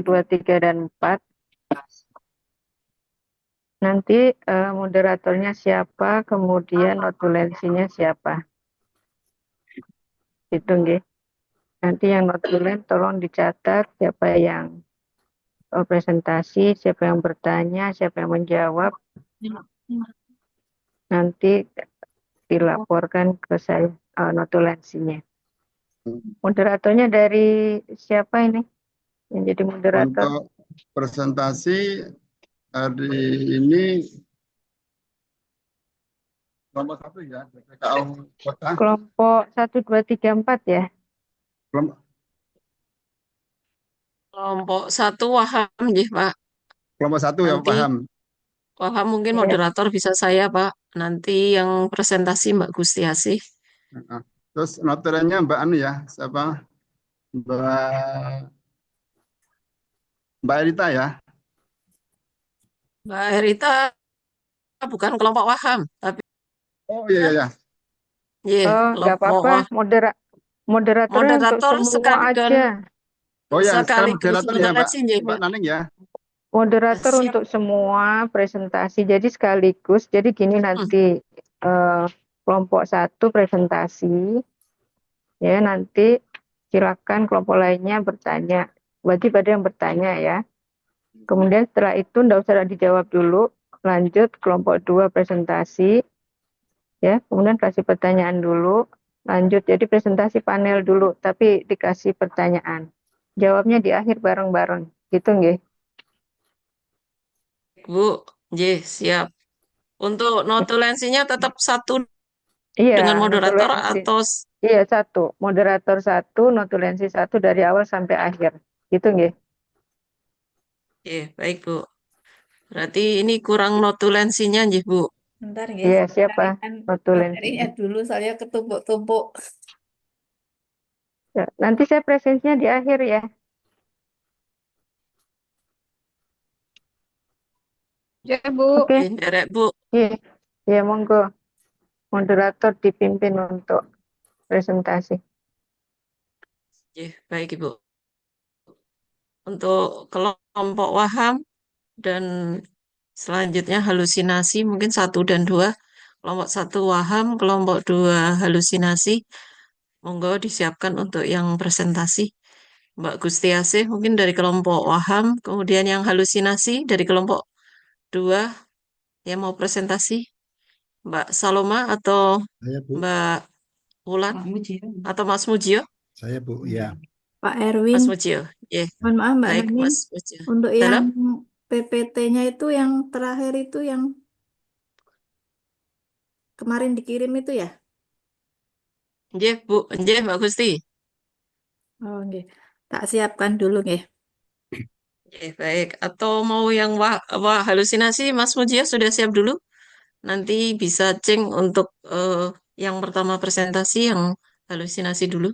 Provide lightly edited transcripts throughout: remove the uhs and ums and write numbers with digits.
2, 3, dan 4. Nanti moderatornya siapa, kemudian notulensinya siapa. Gitu nggih. Nanti yang notulen tolong dicatat siapa yang presentasi, siapa yang bertanya, siapa yang menjawab. Nanti dilaporkan ke saya notulensinya. Moderatornya dari siapa ini? Yang jadi moderator? Untuk presentasi hari ini nomor 1 ya, BPKU Kota. Kelompok 1, 2, 3, 4 ya? Kelompok 1 Waham nggih, Pak. Kelompok 1 ya, Nanti paham. Waham mungkin Iya. moderator bisa saya, Pak. Nanti yang presentasi Mbak Gustiasih. Terus notulennya Mbak Anu ya, siapa? Mbak Erita ya. Mbak Herita bukan kelompok Waham, tapi Oh iya iya. Iya. Nggak kelompok apa-apa. Moderatornya untuk moderator semua sekaligus aja. Oh ya, sekarang sekaligus moderator ya notulensi nggih, Mbak Mbak. Naning ya. Moderator Siap. untuk semua presentasi. Jadi sekaligus. Jadi gini nanti kelompok 1 presentasi. Ya nanti silakan kelompok lainnya bertanya. Wajib ada yang bertanya ya. Kemudian setelah itu enggak usah dijawab dulu. Lanjut kelompok 2 presentasi. Ya, kemudian kasih pertanyaan dulu. Lanjut jadi presentasi panel dulu, tapi dikasih pertanyaan. Jawabnya di akhir bareng-bareng. Gitu nggih? Bu, siap. Untuk notulensinya tetap satu Iya, dengan moderator notulensi. atau Iya, 1. Moderator 1, notulensi 1 dari awal sampai akhir. Gitu nggih? baik, Bu. Berarti ini kurang notulensinya nggih, Bu. Bentar nggih, Iya, siapa carikan notulensi? materinya dulu, saya ketumpuk-tumpuk. Ya, nanti saya presensinya di akhir ya. Ya, Bu. Oke. Derek, Bu. Iya. Ya, monggo. Moderator dipimpin untuk presentasi. Baik, Ibu. Untuk kelompok Waham dan selanjutnya halusinasi mungkin 1 dan 2. Kelompok 1 Waham, kelompok 2 halusinasi. Monggo disiapkan untuk yang presentasi. Mbak Gustiasih mungkin dari kelompok Waham, kemudian yang halusinasi dari kelompok 2 yang mau presentasi. Mbak Saloma atau Saya Bu, Mbak Wulan atau Mas Mujio? saya Bu, ya. Pak Erwin, Mas Mujio. mohon maaf Mbak Baik, Nanin, Mas Mujio. untuk yang Dalam? PPT-nya itu yang terakhir itu yang kemarin dikirim itu ya? Bu. Mbak Gusti. Oh, nggih. Tak siapkan dulu nggih. Baik. Atau mau yang wah halusinasi, Mas Mujio sudah siap dulu? Nanti bisa ceng untuk yang pertama presentasi yang halusinasi dulu.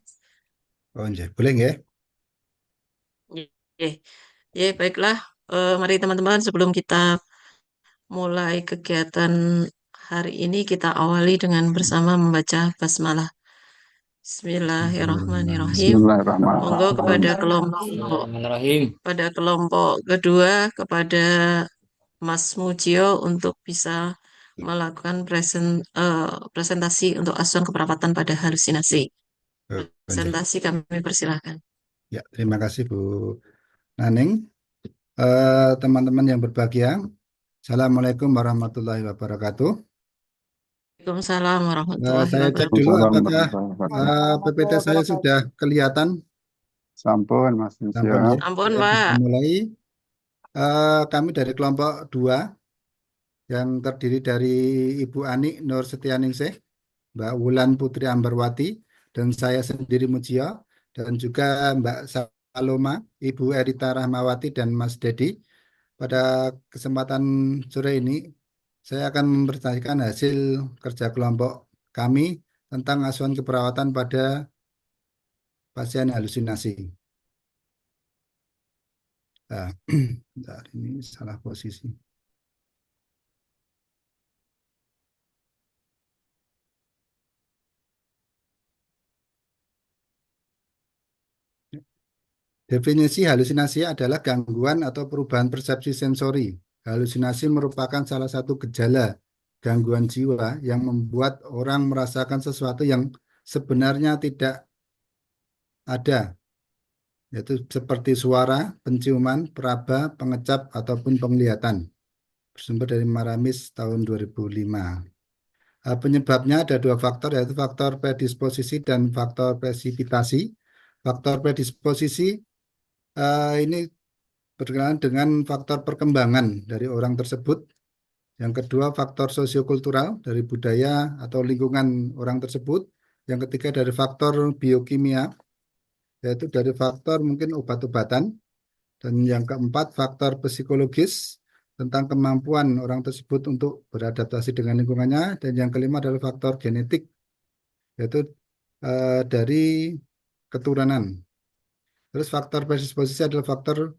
Oh, nggih. Boleh nggih? Oke. Baiklah. Mari teman-teman sebelum kita mulai kegiatan hari ini kita awali dengan bersama membaca basmalah. Bismillahirrahmanirrahim. Monggo Bismillahirrahmanirrahim. kepada kelompok kedua kepada Mas Mujio untuk bisa melakukan presentasi untuk acuan keperapatan pada halusinasi. Oh, nggih. Presentasi kami persilahkan. Ya, terima kasih Bu Naning. Teman-teman yang berbahagia, Assalamualaikum warahmatullahi wabarakatuh. Waalaikumsalam warahmatullahi Saya cek dulu wabarakatuh. apakah PPT saya sudah kelihatan. Sampun Mas Sampun Yusya. ya. Ampun, Saya bisa Pak. mulai. Kami dari kelompok 2 yang terdiri dari Ibu Ani Nur Setianingsih, Mbak Wulan Putri Ambarwati, dan saya sendiri Mujio, dan juga Mbak Saloma, Ibu Erita Rahmawati, dan Mas Dedi. Pada kesempatan sore ini, saya akan mempresentasikan hasil kerja kelompok kami tentang asuhan keperawatan pada pasien halusinasi. Nah, bentar, ini salah posisi. Definisi halusinasi adalah gangguan atau perubahan persepsi sensori. Halusinasi merupakan salah satu gejala gangguan jiwa yang membuat orang merasakan sesuatu yang sebenarnya tidak ada, yaitu seperti suara, penciuman, peraba, pengecap, ataupun penglihatan. Bersumber dari Maramis tahun 2005. Penyebabnya ada dua faktor, yaitu faktor predisposisi dan faktor presipitasi. Faktor predisposisi ini berkenaan dengan faktor perkembangan dari orang tersebut. Yang kedua, faktor sosiokultural dari budaya atau lingkungan orang tersebut. Yang ketiga, dari faktor biokimia, yaitu dari faktor mungkin obat-obatan. Dan yang keempat, faktor psikologis tentang kemampuan orang tersebut untuk beradaptasi dengan lingkungannya. Dan yang kelima adalah faktor genetik, yaitu dari keturunan. Terus faktor predisposisi adalah faktor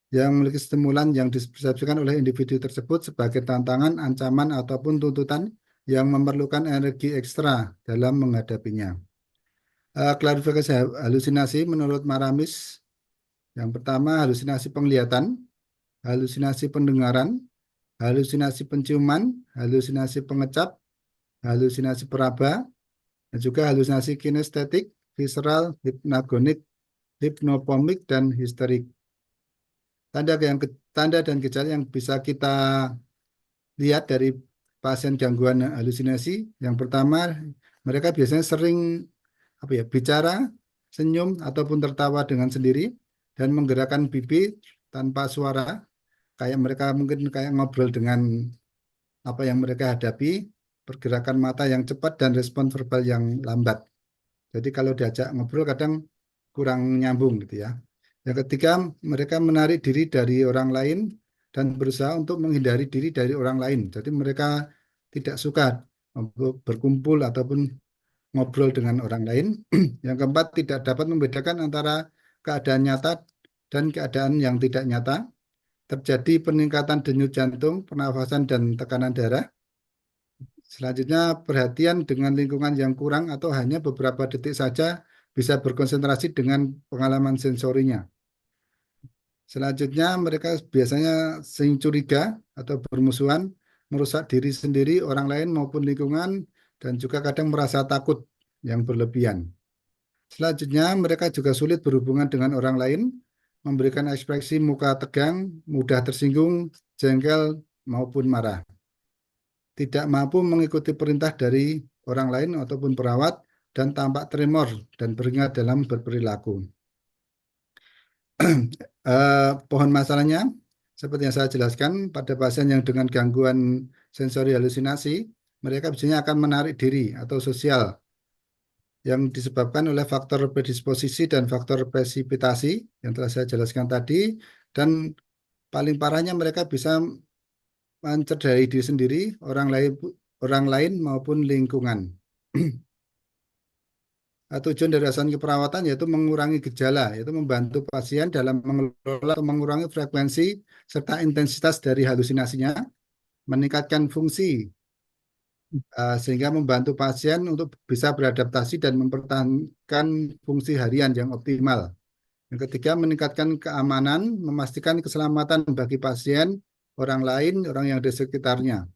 yang memiliki stimulan yang dipersepsikan oleh individu tersebut sebagai tantangan, ancaman, ataupun tuntutan yang memerlukan energi ekstra dalam menghadapinya. Klarifikasi halusinasi menurut Maramis. Yang pertama, halusinasi penglihatan, halusinasi pendengaran, halusinasi penciuman, halusinasi pengecap, halusinasi peraba, dan juga halusinasi kinestetik, visceral, hipnagonik, hipnopomik, dan histerik. Tanda dan gejala yang bisa kita lihat dari pasien gangguan halusinasi, yang pertama, mereka biasanya sering bicara, senyum, ataupun tertawa dengan sendiri, dan menggerakkan bibir tanpa suara, kayak mereka mungkin kayak ngobrol dengan apa yang mereka hadapi, pergerakan mata yang cepat, dan respon verbal yang lambat. Jadi kalau diajak ngobrol kadang kurang nyambung gitu ya. Yang ketiga, mereka menarik diri dari orang lain dan berusaha untuk menghindari diri dari orang lain. Jadi mereka tidak suka berkumpul ataupun ngobrol dengan orang lain. Yang keempat, tidak dapat membedakan antara keadaan nyata dan keadaan yang tidak nyata. Terjadi peningkatan denyut jantung, pernafasan, dan tekanan darah. Selanjutnya, perhatian dengan lingkungan yang kurang atau hanya beberapa detik saja bisa berkonsentrasi dengan pengalaman sensorinya. Selanjutnya, mereka biasanya sering curiga atau bermusuhan, merusak diri sendiri, orang lain maupun lingkungan, dan juga kadang merasa takut yang berlebihan. Selanjutnya, mereka juga sulit berhubungan dengan orang lain, memberikan ekspresi muka tegang, mudah tersinggung, jengkel, maupun marah. Tidak mampu mengikuti perintah dari orang lain ataupun perawat, dan tampak tremor dan beringat dalam berperilaku. Pohon masalahnya, seperti yang saya jelaskan, pada pasien yang dengan gangguan sensori halusinasi, mereka biasanya akan menarik diri atau sosial yang disebabkan oleh faktor predisposisi dan faktor presipitasi yang telah saya jelaskan tadi, dan paling parahnya mereka bisa mencederai diri sendiri, orang lain maupun lingkungan. Tujuan dari asuhan keperawatan yaitu mengurangi gejala, yaitu membantu pasien dalam mengelola atau mengurangi frekuensi serta intensitas dari halusinasinya, meningkatkan fungsi sehingga membantu pasien untuk bisa beradaptasi dan mempertahankan fungsi harian yang optimal. Yang ketiga, meningkatkan keamanan, memastikan keselamatan bagi pasien, orang lain, orang yang di sekitarnya.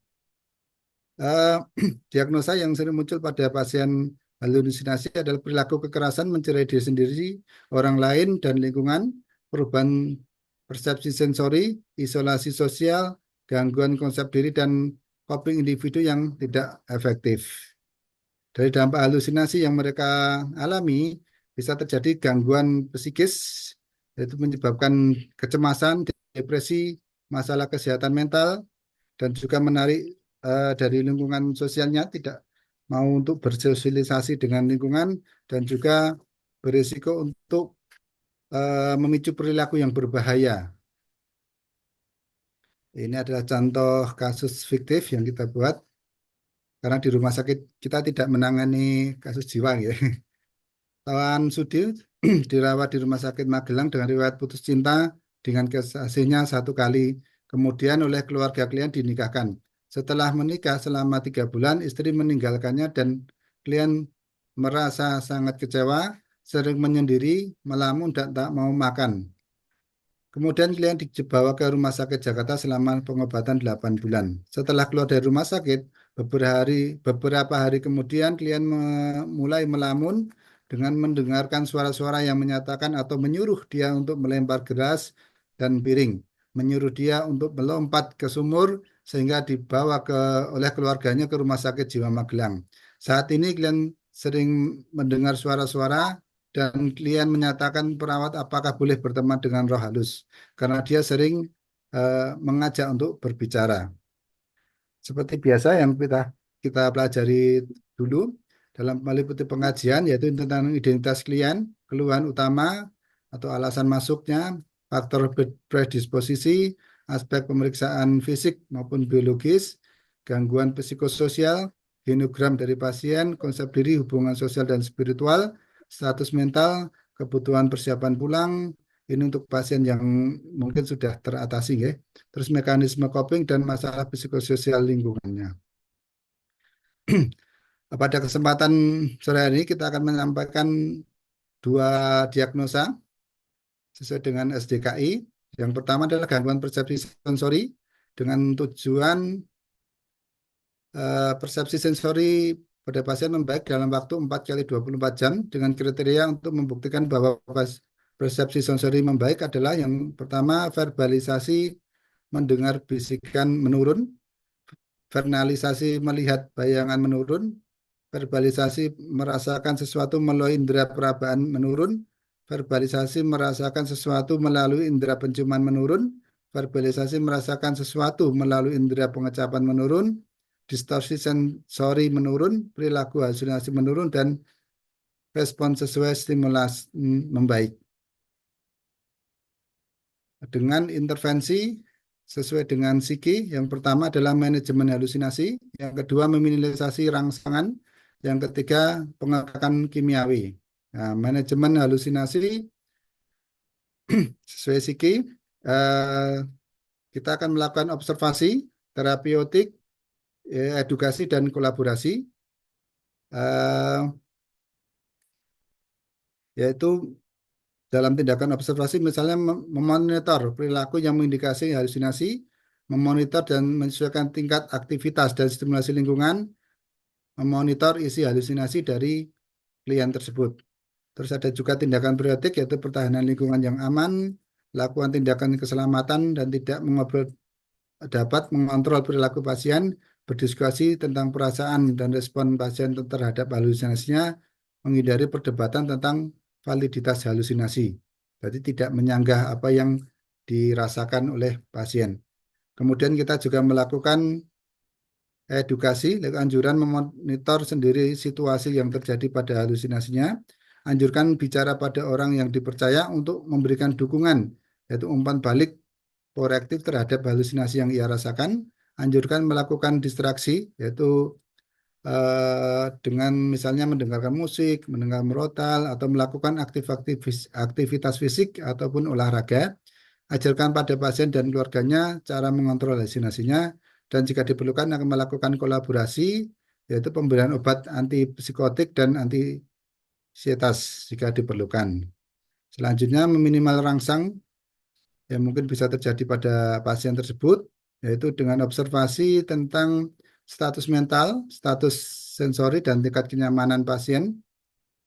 Diagnosa yang sering muncul pada pasien halusinasi adalah perilaku kekerasan, mencerai diri sendiri, orang lain, dan lingkungan, perubahan persepsi sensori, isolasi sosial, gangguan konsep diri, dan coping individu yang tidak efektif. Dari dampak halusinasi yang mereka alami, bisa terjadi gangguan psikis, yaitu menyebabkan kecemasan, depresi, masalah kesehatan mental, dan juga menarik dari lingkungan sosialnya, tidak mau untuk bersosialisasi dengan lingkungan, dan juga berisiko untuk memicu perilaku yang berbahaya. Ini adalah contoh kasus fiktif yang kita buat, karena di rumah sakit kita tidak menangani kasus jiwa. Ya. Tawan Sudi dirawat di Rumah Sakit Magelang dengan riwayat putus cinta dengan kekasihnya 1 kali. Kemudian oleh keluarga klien dinikahkan. Setelah menikah selama 3 bulan, istri meninggalkannya dan klien merasa sangat kecewa sering menyendiri, melamun, dan tak mau makan. Kemudian klien dibawa ke rumah sakit Jakarta selama pengobatan 8 bulan. Setelah keluar dari rumah sakit, beberapa hari kemudian klien mulai melamun dengan mendengarkan suara-suara yang menyatakan atau menyuruh dia untuk melempar gelas dan piring, menyuruh dia untuk melompat ke sumur sehingga dibawa oleh keluarganya ke Rumah Sakit Jiwa Magelang. Saat ini klien sering mendengar suara-suara dan klien menyatakan perawat apakah boleh berteman dengan roh halus karena dia sering mengajak untuk berbicara. Seperti biasa yang kita pelajari dulu dalam meliputi pengajian yaitu tentang identitas klien, keluhan utama atau alasan masuknya, faktor predisposisi, aspek pemeriksaan fisik maupun biologis, gangguan psikososial, genogram dari pasien, konsep diri, hubungan sosial dan spiritual, status mental, kebutuhan persiapan pulang, ini untuk pasien yang mungkin sudah teratasi ya. Terus mekanisme coping dan masalah psikososial lingkungannya. Pada kesempatan sore hari ini kita akan menyampaikan 2 diagnosa sesuai dengan SDKI. Yang pertama adalah gangguan persepsi sensori dengan tujuan persepsi sensori pada pasien membaik dalam waktu 4 kali 24 jam dengan kriteria untuk membuktikan bahwa persepsi sensori membaik adalah yang pertama verbalisasi mendengar bisikan menurun, verbalisasi melihat bayangan menurun, verbalisasi merasakan sesuatu melalui indera perabaan menurun, verbalisasi merasakan sesuatu melalui indera penciuman menurun, verbalisasi merasakan sesuatu melalui indera pengecapan menurun, distorsi sensori menurun, perilaku halusinasi menurun, dan respon sesuai stimulasi membaik. Dengan intervensi sesuai dengan psiki, yang pertama adalah manajemen halusinasi, yang kedua meminimalisasi rangsangan, yang ketiga pengekakan kimiawi. Nah, manajemen halusinasi sesuai psiki, kita akan melakukan observasi, terapeutik, edukasi, dan kolaborasi, yaitu dalam tindakan observasi misalnya memonitor perilaku yang mengindikasi halusinasi, memonitor dan menyesuaikan tingkat aktivitas dan stimulasi lingkungan, memonitor isi halusinasi dari klien tersebut. Terus ada juga tindakan periodik yaitu pertahanan lingkungan yang aman, lakukan tindakan keselamatan dan tidak dapat mengontrol perilaku pasien, berdiskusi tentang perasaan dan respon pasien terhadap halusinasinya, menghindari perdebatan tentang validitas halusinasi. Jadi tidak menyanggah apa yang dirasakan oleh pasien. Kemudian kita juga melakukan edukasi, anjuran memonitor sendiri situasi yang terjadi pada halusinasinya, anjurkan bicara pada orang yang dipercaya untuk memberikan dukungan, yaitu umpan balik korektif terhadap halusinasi yang ia rasakan, anjurkan melakukan distraksi, yaitu dengan misalnya mendengarkan musik, mendengar merotal, atau melakukan aktivitas fisik ataupun olahraga. Ajarkan pada pasien dan keluarganya cara mengontrol halusinasinya, dan jika diperlukan akan melakukan kolaborasi, yaitu pemberian obat antipsikotik dan antisietas jika diperlukan. Selanjutnya meminimal rangsang yang mungkin bisa terjadi pada pasien tersebut, yaitu dengan observasi tentang status mental, status sensori, dan tingkat kenyamanan pasien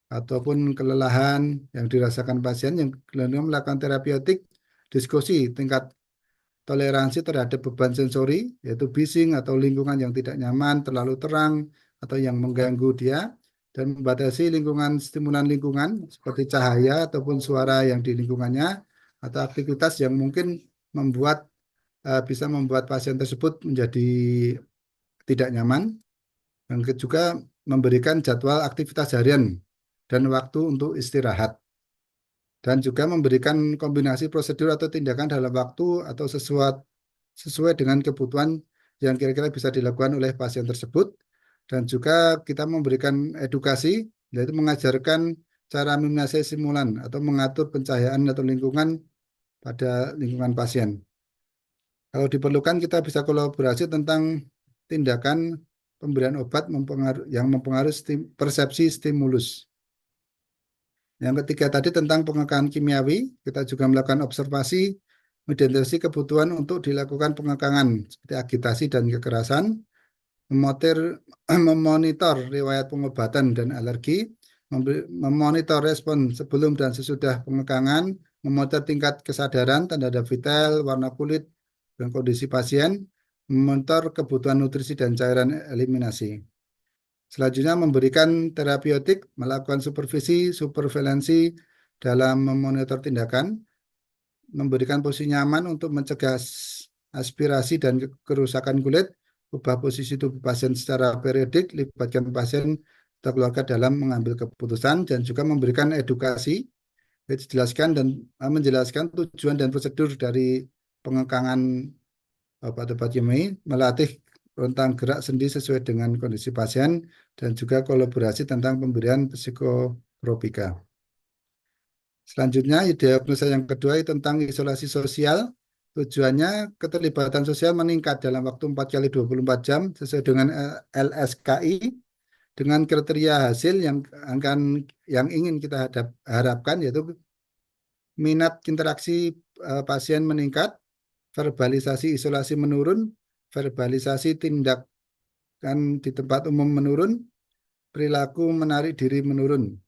ataupun kelelahan yang dirasakan pasien, yang kemudian melakukan terapeutik, diskusi tingkat toleransi terhadap beban sensori, yaitu bising atau lingkungan yang tidak nyaman, terlalu terang, atau yang mengganggu dia, dan membatasi lingkungan stimulan lingkungan seperti cahaya ataupun suara yang di lingkungannya, atau aktivitas yang mungkin bisa membuat pasien tersebut menjadi tidak nyaman, dan juga memberikan jadwal aktivitas harian dan waktu untuk istirahat, dan juga memberikan kombinasi prosedur atau tindakan dalam waktu atau sesuai dengan kebutuhan yang kira-kira bisa dilakukan oleh pasien tersebut. Dan juga kita memberikan edukasi, yaitu mengajarkan cara meminimalisasi stimulan atau mengatur pencahayaan atau lingkungan pada lingkungan pasien. Kalau diperlukan kita bisa kolaborasi tentang tindakan pemberian obat yang mempengaruhi persepsi stimulus. Yang ketiga tadi tentang pengekangan kimiawi, kita juga melakukan observasi, mengidentifikasi kebutuhan untuk dilakukan pengekangan seperti agitasi dan kekerasan, memonitor riwayat pengobatan dan alergi, memonitor respon sebelum dan sesudah pengekangan, memonitor tingkat kesadaran, tanda vital, warna kulit, dan kondisi pasien, memonitor kebutuhan nutrisi dan cairan eliminasi. Selanjutnya memberikan terapeutik, melakukan supervisi, surveillance dalam memonitor tindakan, memberikan posisi nyaman untuk mencegah aspirasi dan kerusakan kulit, ubah posisi tubuh pasien secara periodik, libatkan pasien atau keluarga dalam mengambil keputusan, dan juga memberikan edukasi, menjelaskan tujuan dan prosedur dari pengekangan obat-obat kimiawi, melatih rentang gerak sendi sesuai dengan kondisi pasien, dan juga kolaborasi tentang pemberian psikotropika. Selanjutnya, diagnosa yang kedua tentang isolasi sosial. Tujuannya keterlibatan sosial meningkat dalam waktu 4 kali 24 jam sesuai dengan LSKI dengan kriteria hasil yang ingin kita harapkan, yaitu minat interaksi pasien meningkat, verbalisasi isolasi menurun, verbalisasi tindakan di tempat umum menurun, perilaku menarik diri menurun.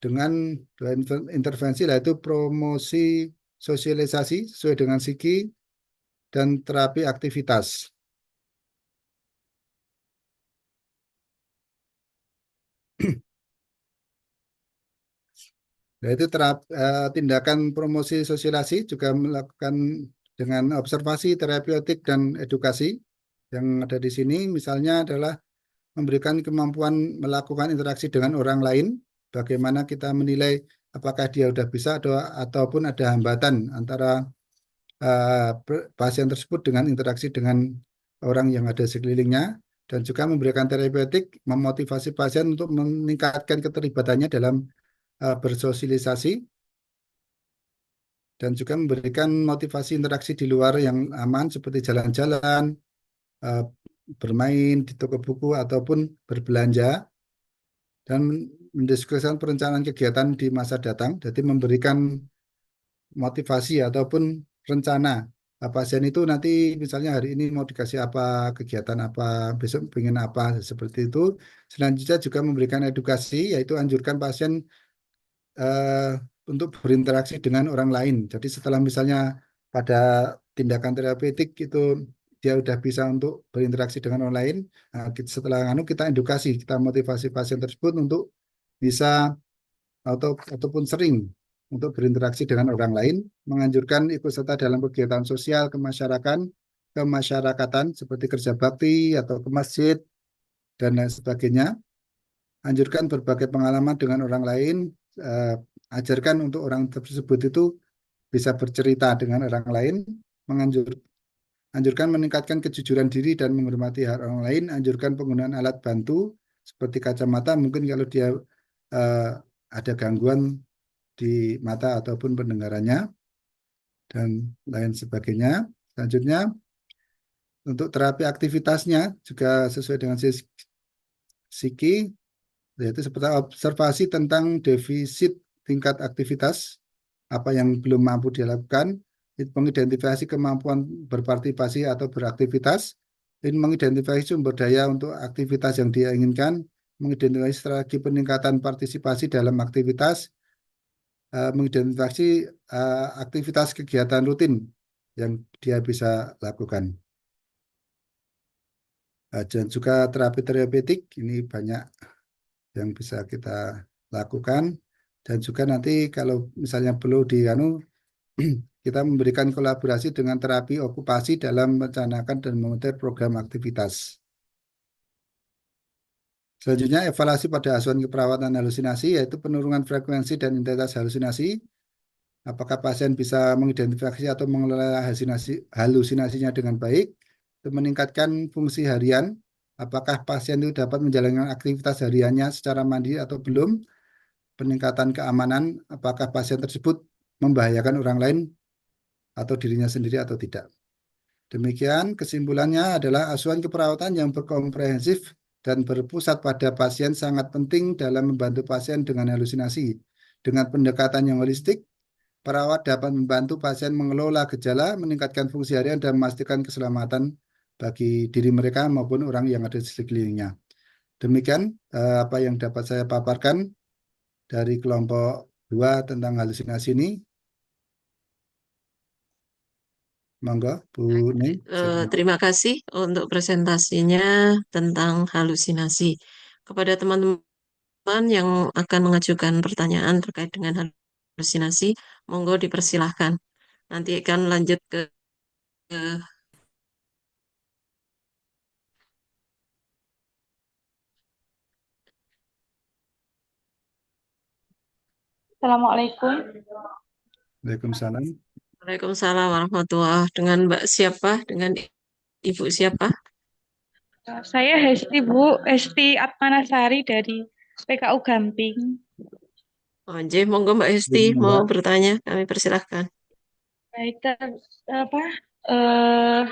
Dengan dua intervensi, yaitu promosi sosialisasi sesuai dengan psiki dan terapi aktivitas. Yaitu tindakan promosi sosialisasi juga melakukan dengan observasi, terapeutik, dan edukasi. Yang ada di sini misalnya adalah memberikan kemampuan melakukan interaksi dengan orang lain, bagaimana kita menilai apakah dia sudah bisa ataupun ada hambatan antara pasien tersebut dengan interaksi dengan orang yang ada sekelilingnya, dan juga memberikan terapeutik, memotivasi pasien untuk meningkatkan keterlibatannya dalam bersosialisasi, dan juga memberikan motivasi interaksi di luar yang aman seperti jalan-jalan, bermain di toko buku, ataupun berbelanja, dan mendiskusikan perencanaan kegiatan di masa datang. Jadi memberikan motivasi ataupun rencana pasien itu nanti misalnya hari ini mau dikasih apa, kegiatan apa, besok pengen apa, seperti itu. Selanjutnya juga memberikan edukasi, yaitu anjurkan pasien untuk berinteraksi dengan orang lain. Jadi setelah misalnya pada tindakan terapeutik itu dia udah bisa untuk berinteraksi dengan orang lain, nah, setelah kita edukasi, kita motivasi pasien tersebut untuk bisa ataupun sering untuk berinteraksi dengan orang lain, menganjurkan ikut serta dalam kegiatan sosial kemasyarakatan seperti kerja bakti atau ke masjid dan lain sebagainya. Anjurkan berbagai pengalaman dengan orang lain, ajarkan untuk orang tersebut itu bisa bercerita dengan orang lain, anjurkan meningkatkan kejujuran diri dan menghormati hak orang lain, anjurkan penggunaan alat bantu seperti kacamata, mungkin kalau dia ada gangguan di mata ataupun pendengarannya, dan lain sebagainya. Selanjutnya, untuk terapi aktivitasnya juga sesuai dengan psiki, yaitu seperti observasi tentang defisit tingkat aktivitas, apa yang belum mampu dilakukan, mengidentifikasi kemampuan berpartisipasi atau beraktivitas, dan mengidentifikasi sumber daya untuk aktivitas yang dia inginkan, mengidentifikasi strategi peningkatan partisipasi dalam aktivitas, mengidentifikasi aktivitas kegiatan rutin yang dia bisa lakukan. Dan juga terapi terapeutik, ini banyak yang bisa kita lakukan, dan juga nanti kalau misalnya perlu kita memberikan kolaborasi dengan terapi okupasi dalam merencanakan dan memonitor program aktivitas. Selanjutnya, evaluasi pada asuhan keperawatan halusinasi, yaitu penurunan frekuensi dan intensitas halusinasi. Apakah pasien bisa mengidentifikasi atau mengelola halusinasinya dengan baik, untuk meningkatkan fungsi harian. Apakah pasien itu dapat menjalankan aktivitas hariannya secara mandiri atau belum, peningkatan keamanan, apakah pasien tersebut membahayakan orang lain atau dirinya sendiri atau tidak. Demikian kesimpulannya adalah asuhan keperawatan yang berkomprehensif dan berpusat pada pasien sangat penting dalam membantu pasien dengan halusinasi, Dengan pendekatan yang holistik, perawat dapat membantu pasien mengelola gejala, meningkatkan fungsi harian, dan memastikan keselamatan bagi diri mereka maupun orang yang ada di sekelilingnya. Demikian apa yang dapat saya paparkan dari kelompok 2 tentang halusinasi ini. Monggo, Bu Ning. Terima kasih untuk presentasinya tentang halusinasi. Kepada teman-teman yang akan mengajukan pertanyaan terkait dengan halusinasi, monggo dipersilahkan. Nanti akan lanjut ke Assalamualaikum. Waalaikumsalam. Waalaikumsalam warahmatullahi. Dengan Mbak siapa? Dengan Ibu siapa? Saya Hesti Bu, Hesti Atmanasari dari PKU Gamping. Oh, monggo Mbak Hesti mau bertanya, kami persilahkan. Baik, eh,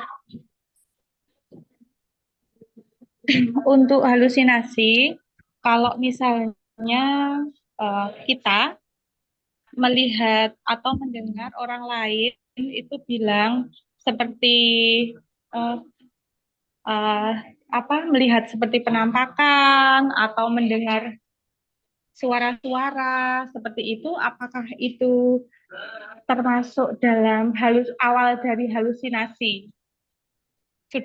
untuk halusinasi, kalau misalnya kita melihat atau mendengar orang lain itu bilang seperti eh, eh, melihat seperti penampakan atau mendengar suara-suara seperti itu, apakah itu termasuk dalam awal dari halusinasi?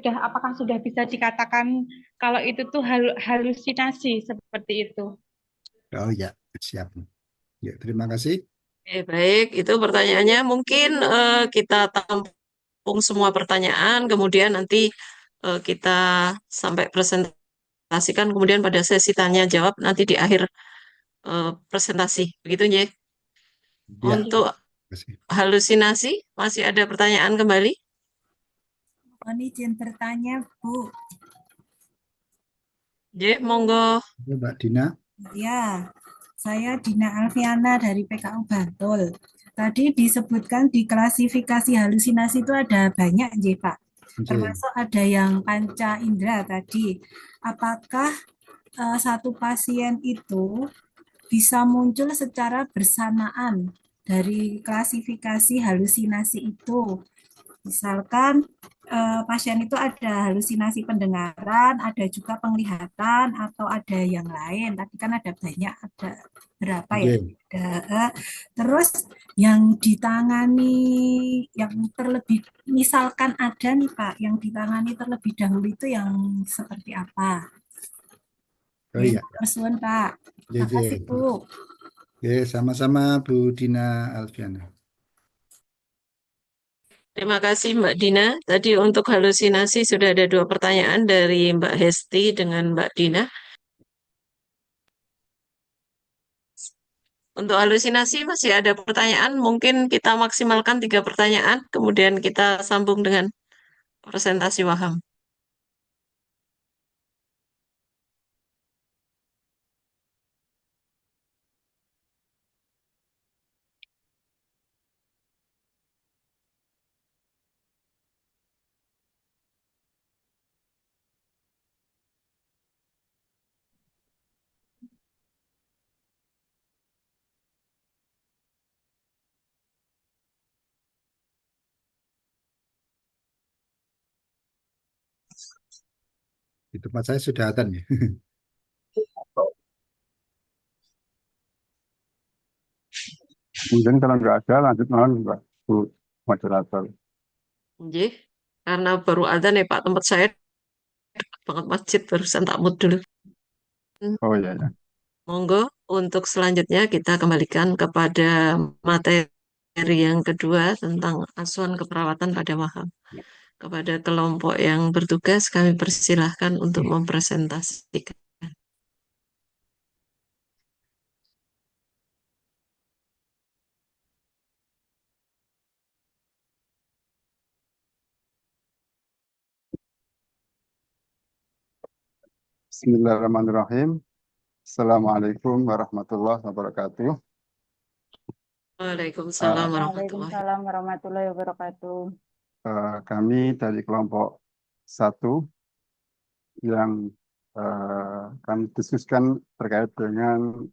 Apakah sudah bisa dikatakan kalau itu tuh halusinasi seperti itu? Oh ya, siap. Ya, terima kasih. Baik, itu pertanyaannya. Mungkin kita tampung semua pertanyaan, kemudian nanti kita sampai presentasikan, kemudian pada sesi tanya jawab nanti di akhir presentasi. Begitu, ya. Ya, Untuk terima kasih. halusinasi, masih ada pertanyaan kembali? Mohon izin bertanya, Bu. Monggo. Mbak Dina. Ya, saya Dina Alfiana dari PKU Bantul. Tadi disebutkan di klasifikasi halusinasi itu ada banyak, Pak. Termasuk ada yang panca indera tadi. Apakah satu pasien itu bisa muncul secara bersamaan dari klasifikasi halusinasi itu? Misalkan pasien itu ada halusinasi pendengaran, ada juga penglihatan, atau ada yang lain. Tadi kan ada banyak, ada berapa ya? Terus yang ditangani, yang terlebih, misalkan ada nih Pak, yang ditangani terlebih dahulu itu yang seperti apa? Oh iya. Persuan Pak. Terima kasih Bu. Oke, sama-sama Bu Dina Alfiana. Terima kasih Mbak Dina. Tadi untuk halusinasi sudah ada 2 pertanyaan dari Mbak Hesti dengan Mbak Dina. Untuk halusinasi masih ada pertanyaan, mungkin kita maksimalkan 3 pertanyaan, kemudian kita sambung dengan presentasi Waham. Di tempat saya sudah ada ya. Kemudian kalau nggak ada, lanjut Mbak Bu moderator. Karena baru ada nih Pak, tempat saya dekat banget masjid, barusan tak mood dulu. Oh iya, ya. Monggo, untuk selanjutnya kita kembalikan kepada materi yang kedua tentang asuhan keperawatan pada Waham. Kepada kelompok yang bertugas, kami persilahkan untuk mempresentasikan. Bismillahirrahmanirrahim. Assalamualaikum warahmatullahi wabarakatuh. Waalaikumsalam warahmatullahi Waalaikumsalam warahmatullahi wabarakatuh. Kami dari kelompok 1 yang kami diskusikan terkait dengan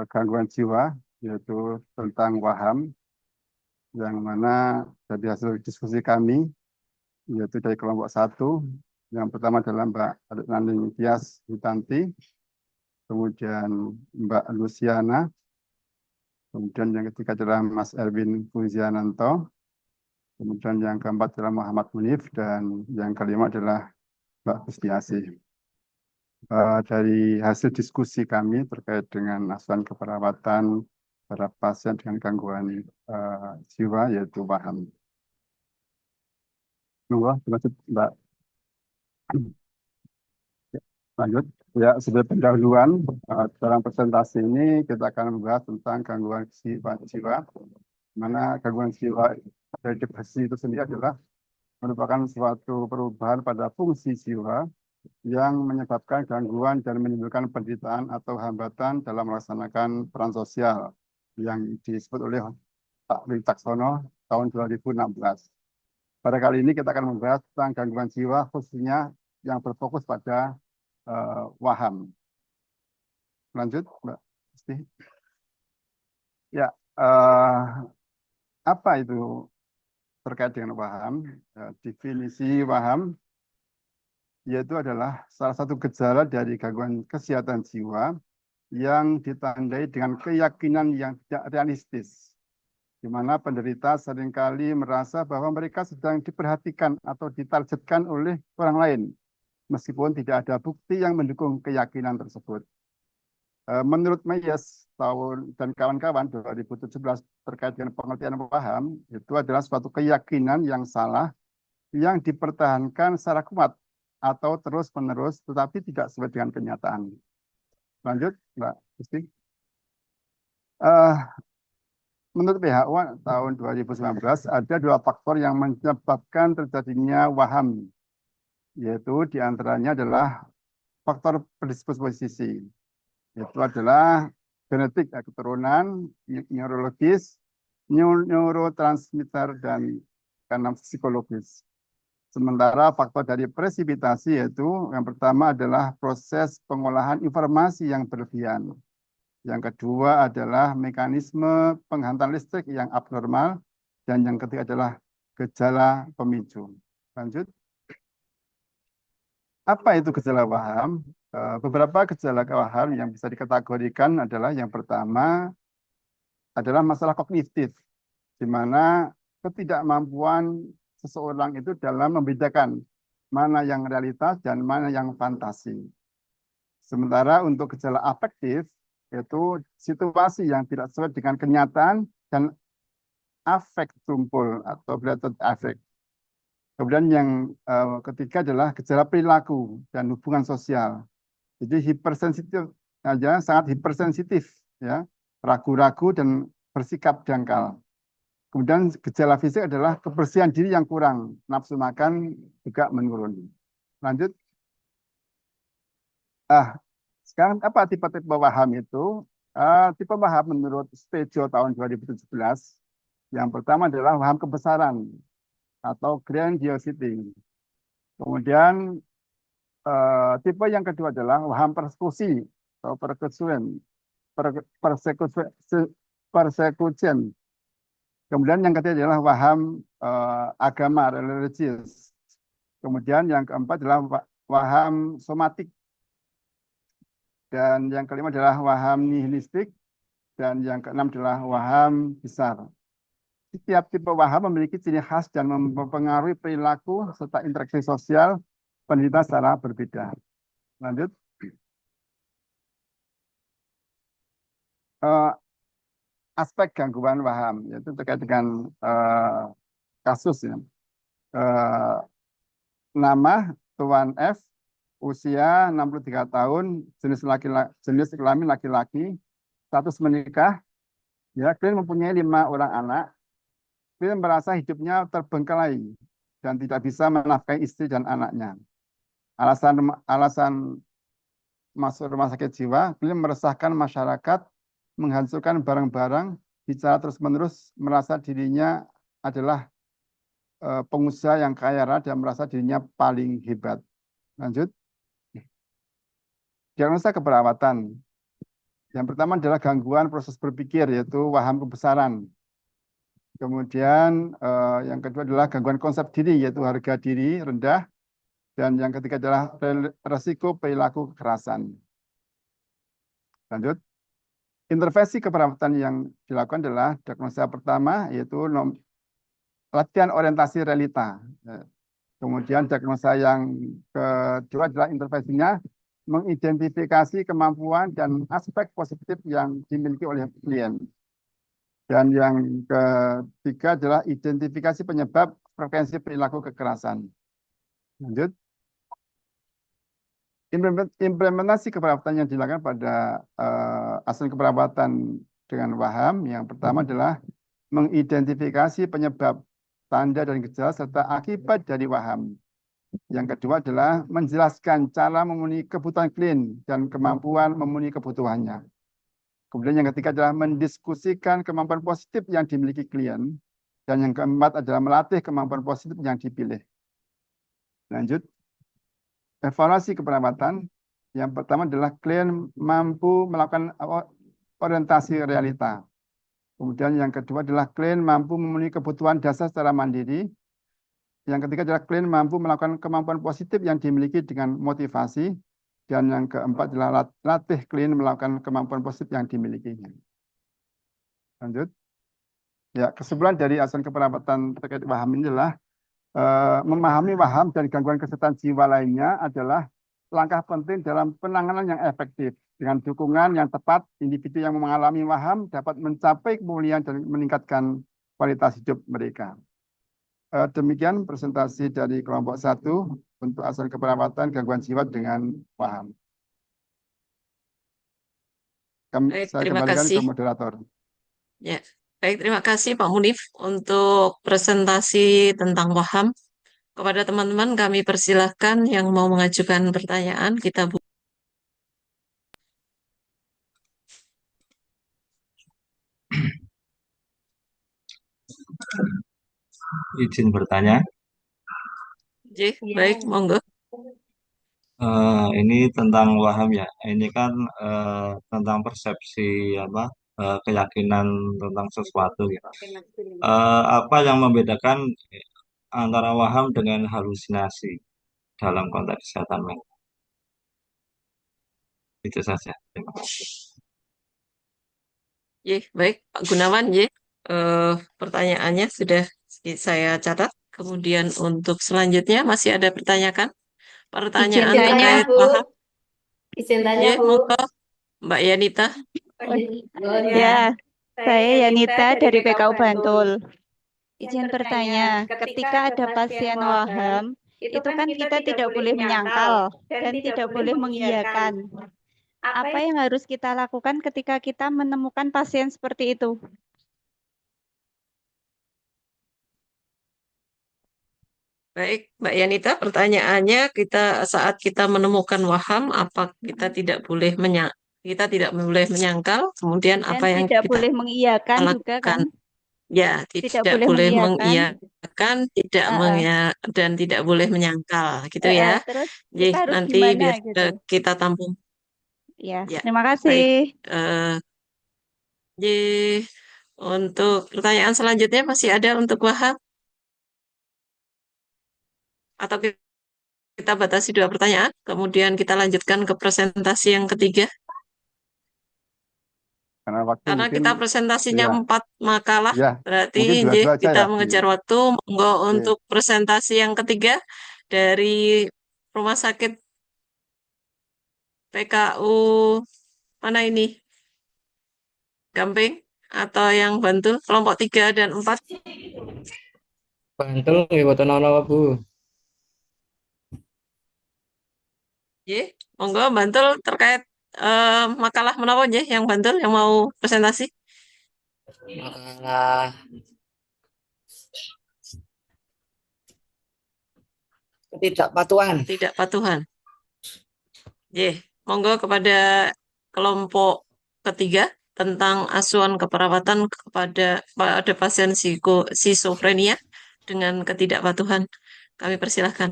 gangguan jiwa, yaitu tentang waham, yang mana dari hasil diskusi kami, yaitu dari kelompok 1, yang pertama adalah Mbak Naning Tias Hitanti, kemudian Mbak Luciana, kemudian yang ketiga adalah Mas Erwin Fuziananto, kemudian yang keempat adalah Muhammad Munif, dan yang kelima adalah Mbak Kustiasi. Dari hasil diskusi kami terkait dengan asuhan keperawatan para pasien dengan gangguan jiwa, yaitu waham. Lanjut, Mbak. Lanjut. Ya, sebagai pendahuluan, dalam presentasi ini kita akan membahas tentang gangguan jiwa, mana gangguan jiwa dari depresi itu sendiri adalah merupakan suatu perubahan pada fungsi jiwa yang menyebabkan gangguan dan menimbulkan penderitaan atau hambatan dalam melaksanakan peran sosial yang disebut oleh Pak Wicaksono tahun 2016. Pada kali ini kita akan membahas tentang gangguan jiwa khususnya yang berfokus pada waham. Lanjut, Mbak Isti. Ya, apa itu terkait dengan waham? Definisi waham yaitu adalah salah satu gejala dari gangguan kesehatan jiwa yang ditandai dengan keyakinan yang tidak realistis, di mana penderita seringkali merasa bahwa mereka sedang diperhatikan atau ditargetkan oleh orang lain, meskipun tidak ada bukti yang mendukung keyakinan tersebut. Menurut Meyers dan kawan-kawan 2017 terkait dengan pengertian waham, itu adalah suatu keyakinan yang salah yang dipertahankan secara kuat atau terus-menerus, tetapi tidak sesuai dengan kenyataan. Lanjut, Mbak Isti. Menurut WHO tahun 2019 ada 2 faktor yang menyebabkan terjadinya waham, yaitu diantaranya adalah faktor predisposisi, yaitu adalah genetik, keturunan, neurologis, neurotransmitter, dan karena psikologis. Sementara faktor dari presipitasi yaitu yang pertama adalah proses pengolahan informasi yang berlebihan. Yang kedua adalah mekanisme penghantaran listrik yang abnormal. Dan yang ketiga adalah gejala pemicu. Lanjut. Apa itu gejala waham? Beberapa gejala waham yang bisa dikategorikan adalah yang pertama adalah masalah kognitif, di mana ketidakmampuan seseorang itu dalam membedakan mana yang realitas dan mana yang fantasi. Sementara untuk gejala afektif, yaitu situasi yang tidak sesuai dengan kenyataan dan afek tumpul atau related affect. Kemudian yang ketiga adalah gejala perilaku dan hubungan sosial. Jadi hipersensitif aja, sangat hipersensitif, ya, ragu-ragu dan bersikap dangkal. Kemudian gejala fisik adalah kebersihan diri yang kurang, nafsu makan juga menurun. Lanjut. Sekarang apa tipe-tipe waham itu? Tipe waham menurut Stejo tahun 2017, yang pertama adalah waham kebesaran atau grandiosity. Kemudian tipe yang kedua adalah waham persekusi atau persekution. Kemudian yang ketiga adalah waham agama, religius. Kemudian yang keempat adalah waham somatik. Dan yang kelima adalah waham nihilistik. Dan yang keenam adalah waham besar. Setiap tipe waham memiliki ciri khas dan mempengaruhi perilaku serta interaksi sosial penderita secara berbeda. Lanjut. Aspek gangguan waham, yaitu terkait dengan kasus, ya. Nama Tuan F, usia 63 tahun, jenis kelamin laki-laki, status menikah, ya, klien mempunyai 5 orang anak. Klien merasa hidupnya terbengkalai dan tidak bisa menafkahi istri dan anaknya. Alasan masuk rumah sakit jiwa, klien meresahkan masyarakat, menghancurkan barang-barang, bicara terus-menerus, merasa dirinya adalah pengusaha yang kaya raya dan merasa dirinya paling hebat. Lanjut. Diagnosa keperawatan. Yang pertama adalah gangguan proses berpikir, yaitu waham kebesaran. Kemudian yang kedua adalah gangguan konsep diri, yaitu harga diri rendah. Dan yang ketiga adalah resiko perilaku kekerasan. Lanjut. Intervensi keperawatan yang dilakukan adalah diagnosa pertama, yaitu latihan orientasi realita. Kemudian diagnosa yang kedua adalah intervensinya mengidentifikasi kemampuan dan aspek positif yang dimiliki oleh klien. Dan yang ketiga adalah identifikasi penyebab frekuensi perilaku kekerasan. Lanjut. Implementasi keperawatan yang dilakukan pada asal keperawatan dengan waham, yang pertama adalah mengidentifikasi penyebab, tanda dan gejala serta akibat dari waham. Yang kedua adalah menjelaskan cara memenuhi kebutuhan klien dan kemampuan memenuhi kebutuhannya. Kemudian yang ketiga adalah mendiskusikan kemampuan positif yang dimiliki klien. Dan yang keempat adalah melatih kemampuan positif yang dipilih. Lanjut. Evaluasi keperawatan. Yang pertama adalah klien mampu melakukan orientasi realita. Kemudian yang kedua adalah klien mampu memenuhi kebutuhan dasar secara mandiri. Yang ketiga adalah klien mampu melakukan kemampuan positif yang dimiliki dengan motivasi. Dan yang keempat adalah latih klien melakukan kemampuan positif yang dimilikinya. Lanjut. Ya, kesimpulan dari asuhan keperawatan terkait waham ini adalah memahami waham dan gangguan kesehatan jiwa lainnya adalah langkah penting dalam penanganan yang efektif. Dengan dukungan yang tepat, individu yang mengalami waham dapat mencapai kemuliaan dan meningkatkan kualitas hidup mereka. Demikian presentasi dari kelompok 1 untuk asuhan keperawatan gangguan jiwa dengan waham. Baik, Saya terima kembalikan kasih. ke moderator. Ya, baik, terima kasih Pak Munif untuk presentasi tentang waham. Kepada teman-teman kami persilahkan yang mau mengajukan pertanyaan, kita buka. Izin bertanya. Baik, monggo. Ini tentang waham ya. Ini kan tentang persepsi keyakinan tentang sesuatu gitu. Apa yang membedakan antara waham dengan halusinasi dalam konteks kesehatan mental? Itu saja. Terima kasih. Baik, Pak Gunawan, pertanyaannya sudah saya catat. Kemudian untuk selanjutnya masih ada pertanyaan Izin tanya, terkait Bu. waham. Izin tanya, Bu. Monggo, Mbak Yanita. Ya, saya Yanita dari PKU Bantul. Izin bertanya, ketika ada pasien waham, itu kan kita tidak boleh menyangkal dan tidak boleh mengiyakan. Apa yang harus kita lakukan ketika kita menemukan pasien seperti itu? Baik, Mbak Yanita, pertanyaannya saat kita menemukan waham, apa kita tidak boleh menyangkal, kemudian Dan apa yang tidak kita boleh mengiyakan juga kan? lakukan? Ya, Tidak tidak boleh boleh mengiyakan. mengiyakan, dan tidak boleh menyangkal, gitu ya. Terus kita harus Nanti gimana biar gitu? kita tampung. Ya, Ya, terima baik. kasih. Untuk pertanyaan selanjutnya masih ada untuk waham? Atau kita batasi 2 pertanyaan, kemudian kita lanjutkan ke presentasi yang ketiga. Karena kita presentasinya 4 makalah, berarti mungkin dua-dua aja kita ya. mengejar waktu. Monggo untuk presentasi yang ketiga dari Rumah Sakit PKU mana ini? Gamping atau yang Bantul, kelompok 3 dan 4? Bantul nggih boten ana, Bu. Monggo Bantul terkait makalah menapa nggih yang Bantul yang mau presentasi? Makalah Ketidakpatuhan. Monggo kepada kelompok ketiga tentang asuhan keperawatan pada pasien skizofrenia dengan ketidakpatuhan. Kami persilahkan.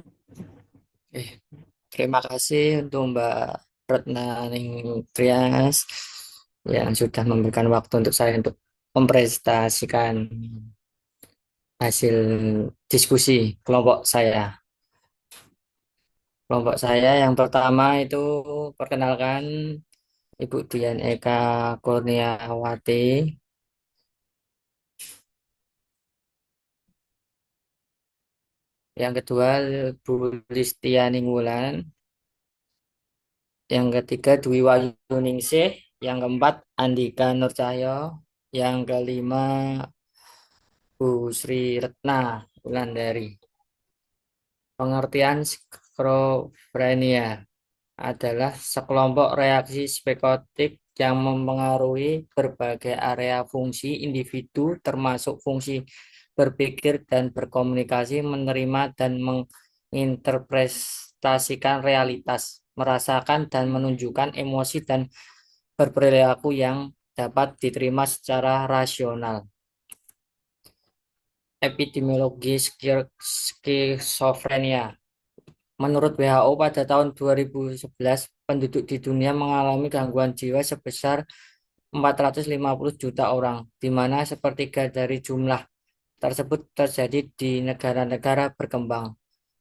Terima kasih untuk Mbak Retna Trias yang sudah memberikan waktu untuk saya untuk mempresentasikan hasil diskusi kelompok saya. Kelompok saya yang pertama itu perkenalkan Ibu Dian Eka Kurniawati. Yang kedua Bu Listiani Wulan. Yang ketiga Dwi Wahyuningsih. Yang keempat Andika Nurcahyo. Yang kelima Bu Sri Retna Wulandari. Pengertian skizofrenia adalah sekelompok reaksi psikotik yang mempengaruhi berbagai area fungsi individu termasuk fungsi berpikir dan berkomunikasi, menerima dan menginterpretasikan realitas, merasakan dan menunjukkan emosi dan berperilaku yang dapat diterima secara rasional. Epidemiologi skizofrenia. Menurut WHO pada tahun 2011, penduduk di dunia mengalami gangguan jiwa sebesar 450 juta orang, di mana sepertiga dari jumlah tersebut terjadi di negara-negara berkembang.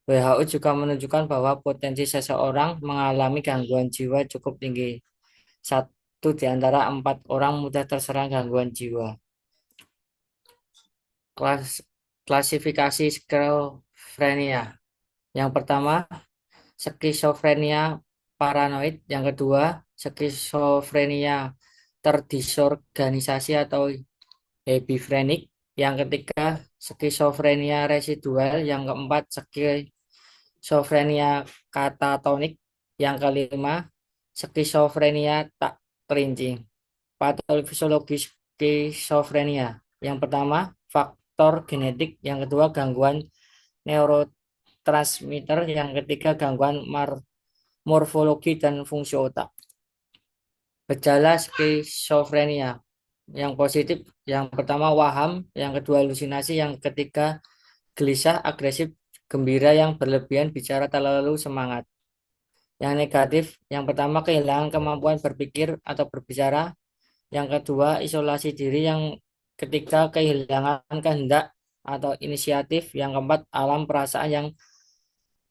WHO juga menunjukkan bahwa potensi seseorang mengalami gangguan jiwa cukup tinggi. 1 di antara 4 orang mudah terserang gangguan jiwa. Klasifikasi skizofrenia. Yang pertama, skizofrenia paranoid. Yang kedua, skizofrenia terdisorganisasi atau hebephrenic. Yang ketiga, skizofrenia residual. Yang keempat, skizofrenia katatonik. Yang kelima, skizofrenia tak perinci. Patofisiologi skizofrenia. Yang pertama, faktor genetik. Yang kedua, gangguan neurotransmitter. Yang ketiga, gangguan morfologi dan fungsi otak. Gejala skizofrenia. Yang positif, yang pertama waham, yang kedua halusinasi, yang ketiga gelisah, agresif, gembira yang berlebihan, bicara terlalu semangat. Yang negatif, yang pertama kehilangan kemampuan berpikir atau berbicara, yang kedua isolasi diri, yang ketiga kehilangan kehendak atau inisiatif, yang keempat alam perasaan yang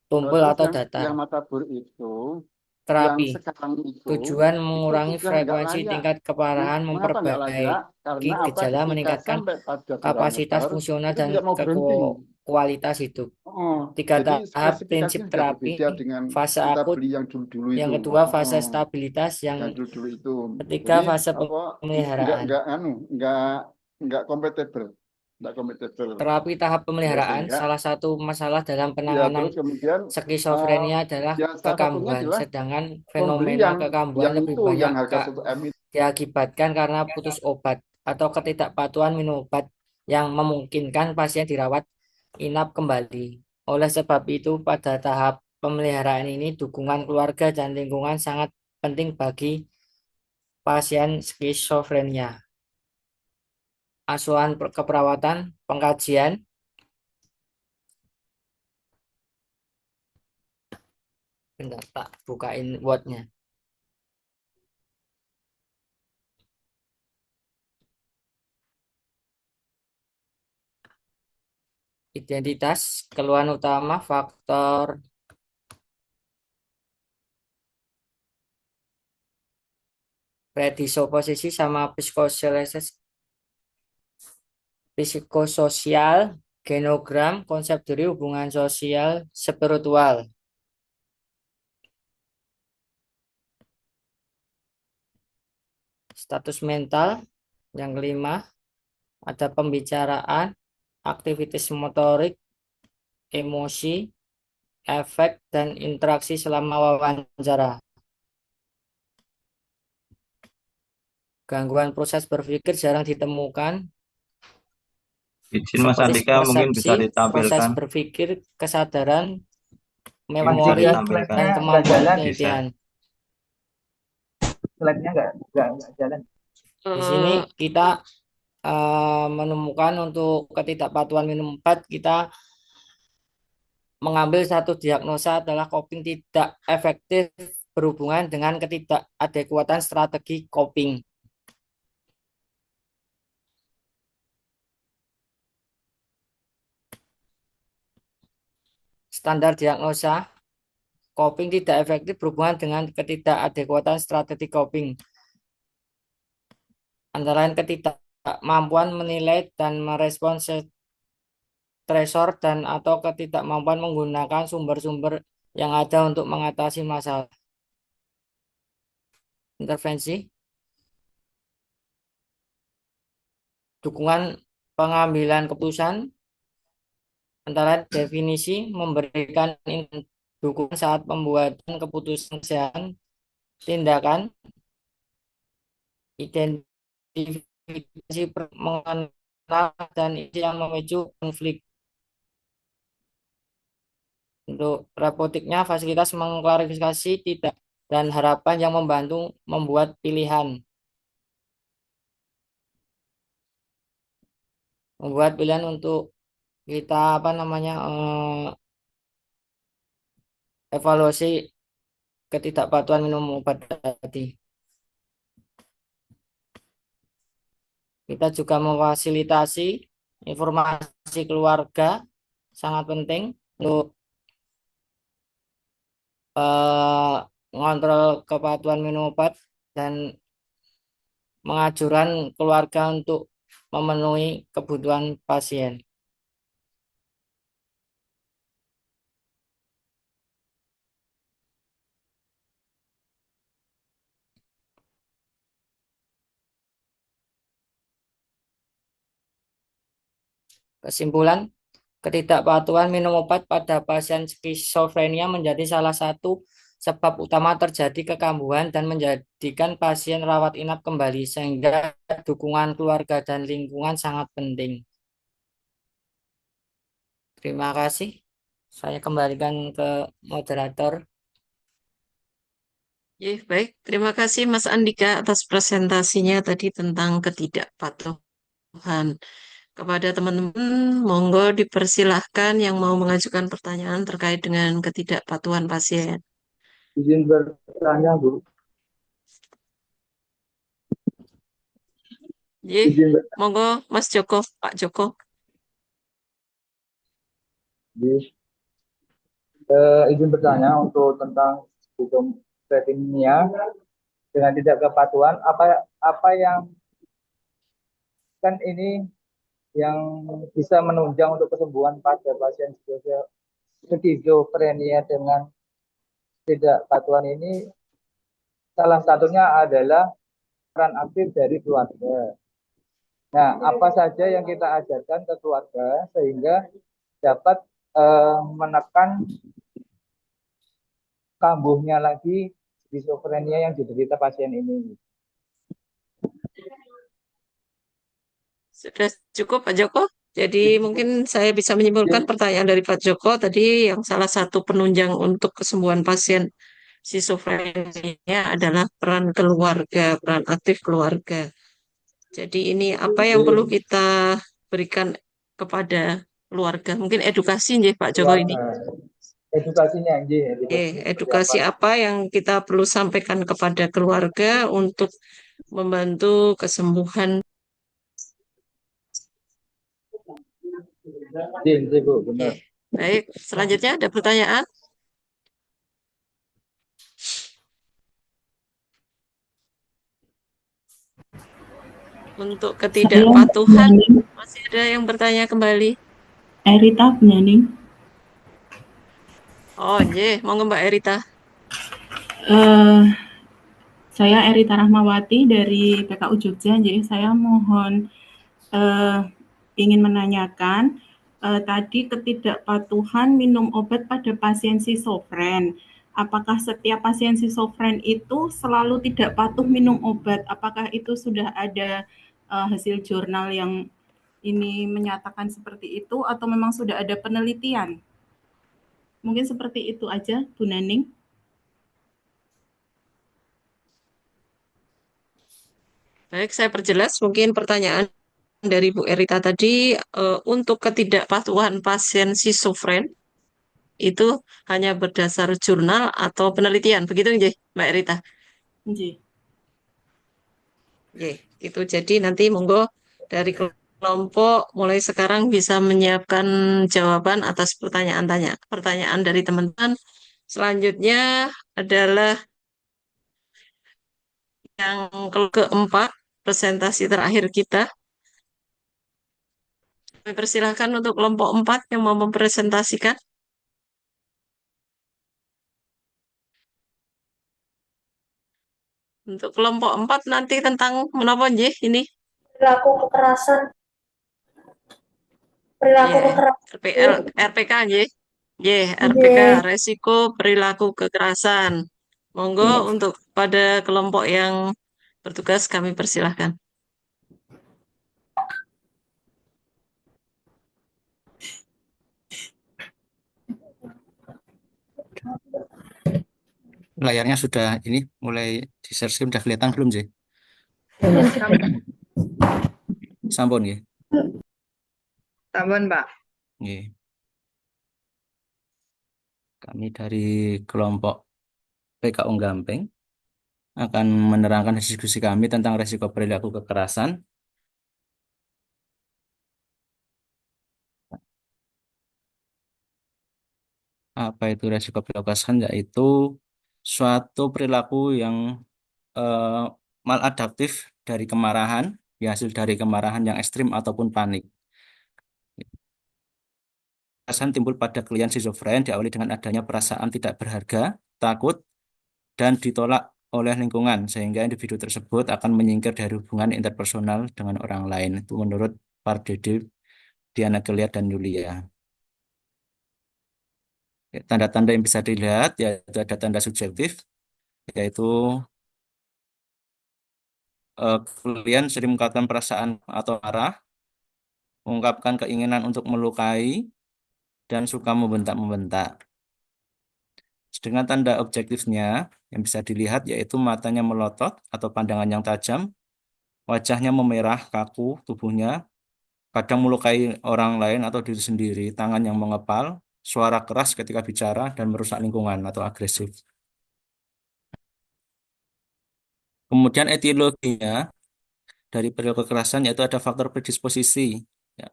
tumpul Terus atau yang datar. Matabur itu, yang Terapi. sekarang Tujuan itu mengurangi sudah nggak frekuensi layak. tingkat keparahan, Mengapa nggak layak? memperbaiki Karena apa? gejala, Ketika meningkatkan sampai pada bulan kapasitas besar, fungsional itu dan tidak mau berhenti. kualitas hidup. Oh, 3 jadi tahap prinsip spesifikasinya sudah terapi. berbeda dengan Fase kita akut, beli yang dulu-dulu yang itu. kedua fase stabilitas, yang Yang dulu-dulu itu. ketiga Jadi fase apa? pemeliharaan. Nggak compatible, nggak compatible. Terapi tahap Ya, pemeliharaan, sehingga salah satu masalah dalam ya penanganan terus kemudian skizofrenia adalah ya salah satunya kekambuhan, adalah sedangkan pembeli fenomena kekambuhan lebih itu banyak yang harga 1 M itu. diakibatkan karena putus obat atau ketidakpatuhan minum obat yang memungkinkan pasien dirawat inap kembali. Oleh sebab itu, pada tahap pemeliharaan ini, dukungan keluarga dan lingkungan sangat penting bagi pasien skizofrenia. Asuhan keperawatan, pengkajian, bentar, tak bukain wordnya. Identitas, keluhan utama, faktor predisposisi sama psikososial, genogram, konsep diri, hubungan sosial, spiritual. Status mental, yang kelima, ada pembicaraan, aktivitas motorik, emosi, efek, dan interaksi selama wawancara. Gangguan proses berpikir jarang ditemukan, Izin Mas seperti Andika mungkin bisa persepsi, proses ditampilkan. berpikir, kesadaran, Mungkin bisa memori, ditampilkan. dan kemampuan Bisa. penelitian. Slide-nya nggak jalan. Di sini kita menemukan untuk ketidakpatuhan minum obat, kita mengambil satu diagnosa adalah coping tidak efektif berhubungan dengan ketidakadekuatan strategi coping. standar diagnosa coping tidak efektif berhubungan dengan ketidakadekuatan strategi coping. Antara lain ketidakmampuan menilai dan merespon stresor dan atau ketidakmampuan menggunakan sumber-sumber yang ada untuk mengatasi masalah. Intervensi. Dukungan pengambilan keputusan. Antara lain definisi memberikan dukungan saat pembuatan keputusan kesehatan, tindakan, identifikasi mengenal dan isi yang memicu konflik. Untuk terapeutiknya, fasilitas mengklarifikasi tidak dan harapan yang membantu membuat pilihan. Membuat pilihan untuk kita evaluasi ketidakpatuhan minum obat tadi. Kita juga memfasilitasi informasi keluarga, sangat penting untuk mengontrol kepatuhan minum obat dan menganjurkan keluarga untuk memenuhi kebutuhan pasien. Kesimpulan, ketidakpatuhan minum obat pada pasien skizofrenia menjadi salah satu sebab utama terjadi kekambuhan dan menjadikan pasien rawat inap kembali, sehingga dukungan keluarga dan lingkungan sangat penting. Terima kasih. Saya kembalikan ke moderator. Baik, terima kasih Mas Andika atas presentasinya tadi tentang ketidakpatuhan. Kepada teman-teman, monggo dipersilahkan yang mau mengajukan pertanyaan terkait dengan ketidakpatuhan pasien. Izin bertanya, Bu. Monggo Mas Joko, Pak Joko. Izin bertanya untuk tentang skizofrenia dengan tidak kepatuhan, apa yang kan ini yang bisa menunjang untuk kesembuhan pada pasien skizofrenia dengan tidak kepatuhan ini, salah satunya adalah peran aktif dari keluarga. Nah, apa saja yang kita ajarkan ke keluarga sehingga dapat menekan kambuhnya lagi skizofrenia yang diderita pasien ini. Sudah cukup Pak Joko? Jadi mungkin saya bisa menyimpulkan pertanyaan dari Pak Joko tadi yang salah satu penunjang untuk kesembuhan pasien skizofrenia adalah peran keluarga, peran aktif keluarga. Jadi ini apa yang perlu kita berikan kepada keluarga? Mungkin edukasi nih Pak Joko ini. Edukasinya edukasi apa yang kita perlu sampaikan kepada keluarga untuk membantu kesembuhan. Baik, selanjutnya ada pertanyaan? Untuk ketidakpatuhan, masih ada yang bertanya kembali? Erita Benaning. Oh, monggo Mbak Erita. Saya Erita Rahmawati dari PKU Jogja. Jadi saya mohon ingin menanyakan tadi ketidakpatuhan minum obat pada pasien skizofren. Apakah setiap pasien skizofren itu selalu tidak patuh minum obat? Apakah itu sudah ada hasil jurnal yang ini menyatakan seperti itu atau memang sudah ada penelitian? Mungkin seperti itu aja, Bu Naning. Baik, saya perjelas mungkin pertanyaan dari Bu Erita tadi untuk ketidakpatuhan pasien skizofren itu hanya berdasar jurnal atau penelitian, begitu nggih, Mbak Erita? Nggih. Itu jadi nanti monggo dari kelompok mulai sekarang bisa menyiapkan jawaban atas pertanyaan dari teman-teman. Selanjutnya adalah yang keempat, presentasi terakhir kita. Kami persilahkan untuk kelompok 4 yang mau mempresentasikan. Untuk kelompok 4 nanti tentang menapa nggih ini? Perilaku kekerasan. Perilaku Ya, kekerasan. RPK nggih. RPK Nggih. resiko perilaku kekerasan. Monggo untuk pada kelompok yang bertugas kami persilahkan. Layarnya sudah ini mulai di share screen, sudah kelihatan belum sih? Sampun nggih. Sampun, Pak. Nggih. Kami dari kelompok PKU Gampeng akan menerangkan diskusi kami tentang resiko perilaku kekerasan. Apa itu resiko perilaku kekerasan? Yaitu suatu perilaku yang maladaptif dari kemarahan, hasil dari kemarahan yang ekstrim ataupun panik. Kekerasan timbul pada klien skizofren diawali dengan adanya perasaan tidak berharga, takut, dan ditolak oleh lingkungan, sehingga individu tersebut akan menyingkir dari hubungan interpersonal dengan orang lain. Itu menurut Pardede, Diana Geliat, dan Yulia. Tanda-tanda yang bisa dilihat yaitu ada tanda subjektif, yaitu klien sering mengungkapkan perasaan atau marah, mengungkapkan keinginan untuk melukai, dan suka membentak-membentak. Dengan tanda objektifnya yang bisa dilihat yaitu matanya melotot atau pandangan yang tajam, wajahnya memerah, kaku, tubuhnya kadang melukai orang lain atau diri sendiri, tangan yang mengepal, suara keras ketika bicara, dan merusak lingkungan atau agresif. Kemudian etiologinya dari perilaku kekerasan yaitu ada faktor predisposisi. Ya.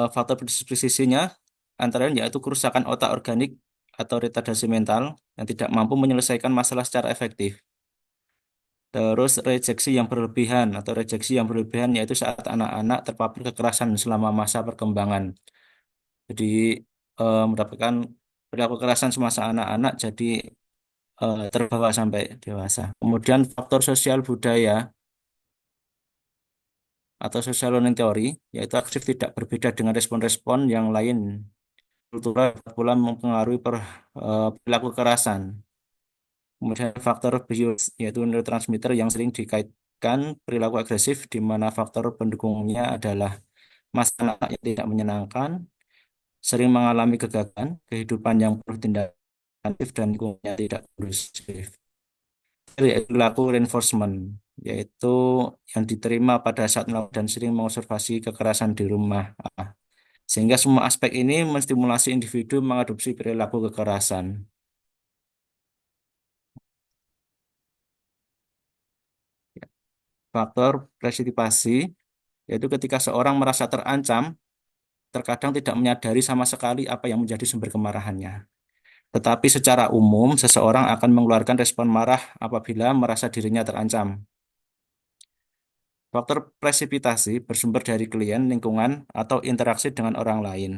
Faktor predisposisinya antara lain yaitu kerusakan otak organik atau retardasi mental yang tidak mampu menyelesaikan masalah secara efektif. Terus rejeksi yang berlebihan atau rejeksi yang berlebihan yaitu saat anak-anak terpapar kekerasan selama masa perkembangan. Jadi mendapatkan perilaku kekerasan semasa anak-anak jadi terbawa sampai dewasa. Kemudian faktor sosial budaya atau social learning theory yaitu aktif tidak berbeda dengan respon-respon yang lain. Kultural pula mempengaruhi perilaku kekerasan. Kemudian faktor bios yaitu neurotransmitter yang sering dikaitkan perilaku agresif di mana faktor pendukungnya adalah masalah yang tidak menyenangkan, sering mengalami kegagalan, kehidupan yang penuh tindakan aktif dan lingkungannya tidak kondusif. Perilaku reinforcement yaitu yang diterima pada saat melakukan dan sering mengobservasi kekerasan di rumah. Sehingga semua aspek ini menstimulasi individu mengadopsi perilaku kekerasan. Faktor presipitasi yaitu ketika seorang merasa terancam, terkadang tidak menyadari sama sekali apa yang menjadi sumber kemarahannya. Tetapi secara umum, seseorang akan mengeluarkan respon marah apabila merasa dirinya terancam. Faktor presipitasi bersumber dari klien, lingkungan, atau interaksi dengan orang lain.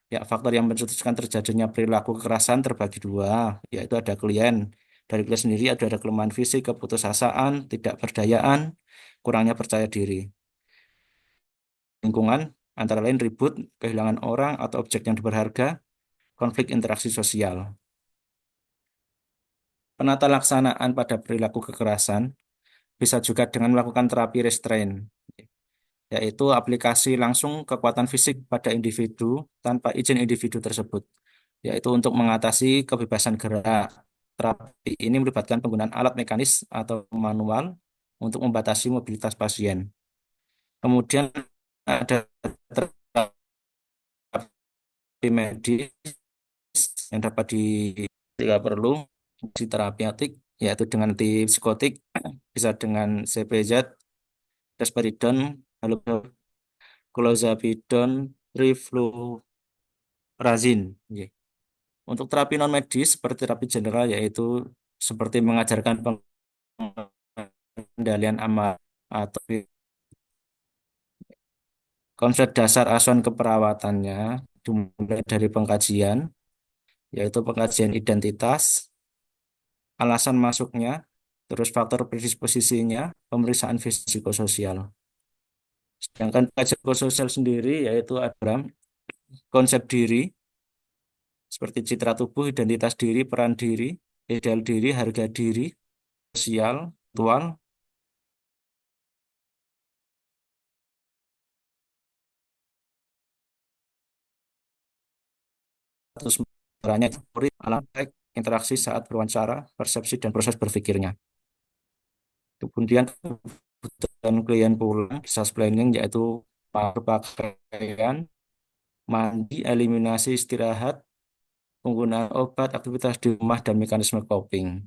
Ya, faktor yang mencetuskan terjadinya perilaku kekerasan terbagi dua, yaitu ada klien. Dari klien sendiri ada kelemahan fisik, keputusasaan, tidak berdayaan, kurangnya percaya diri. Lingkungan antara lain ribut, kehilangan orang atau objek yang berharga, konflik interaksi sosial. Penata laksanaan pada perilaku kekerasan bisa juga dengan melakukan terapi restrain, yaitu aplikasi langsung kekuatan fisik pada individu tanpa izin individu tersebut, yaitu untuk mengatasi kebebasan gerak. Terapi ini melibatkan penggunaan alat mekanis atau manual untuk membatasi mobilitas pasien. Kemudian ada terapi medis yang dapat jika perlu di terapeutik yaitu dengan antipsikotik bisa dengan CPZ, risperidone, clozapidon, riflurazin. Nggih. Untuk terapi non medis seperti terapi general yaitu seperti mengajarkan pengendalian amarah atau konsep dasar asuhan keperawatannya dimulai dari pengkajian, yaitu pengkajian identitas, alasan masuknya, terus faktor predisposisinya, pemeriksaan psikososial. Sedangkan pengkajian psikososial sendiri yaitu ada konsep diri, seperti citra tubuh, identitas diri, peran diri, ideal diri, harga diri, sosial, aktual, terus caranya alam interaksi saat berwawancara, persepsi dan proses berpikirnya. Kemudian kebutuhan klien pulang, discharge planning yaitu pakaian, mandi, eliminasi istirahat, penggunaan obat, aktivitas di rumah, dan mekanisme coping.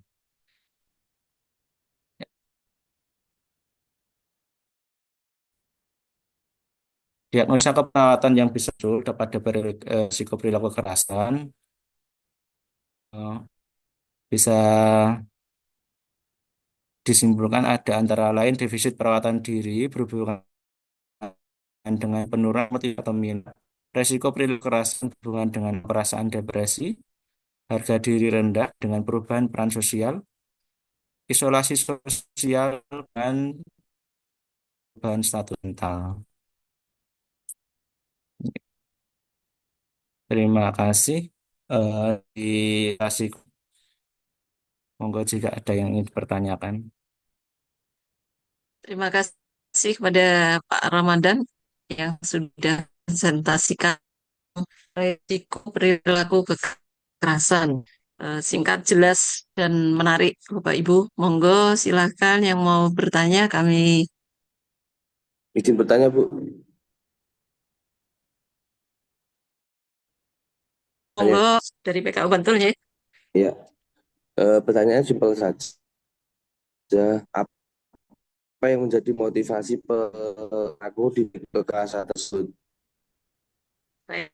Diagnosa keperawatan yang bisa dapat dari psikoperilaku kekerasan bisa disimpulkan ada antara lain defisit perawatan diri berhubungan dengan penurunan motivasi atau minat, resiko perilaku kekerasan berhubungan dengan perasaan depresi, harga diri rendah dengan perubahan peran sosial, isolasi sosial, dan perubahan status mental. Terima kasih. Dikasih, monggo jika ada yang ingin dipertanyakan. Terima kasih kepada Pak Ramadan yang sudah presentasikan risiko perilaku kekerasan. Singkat, jelas, dan menarik, Bapak Ibu. Monggo silakan yang mau bertanya, kami izin bertanya, Bu. Monggo dari PKU Bantul ya. Iya. Pertanyaan simpel saja. Apa yang menjadi motivasi pelaku di kekerasan tersebut? Baik.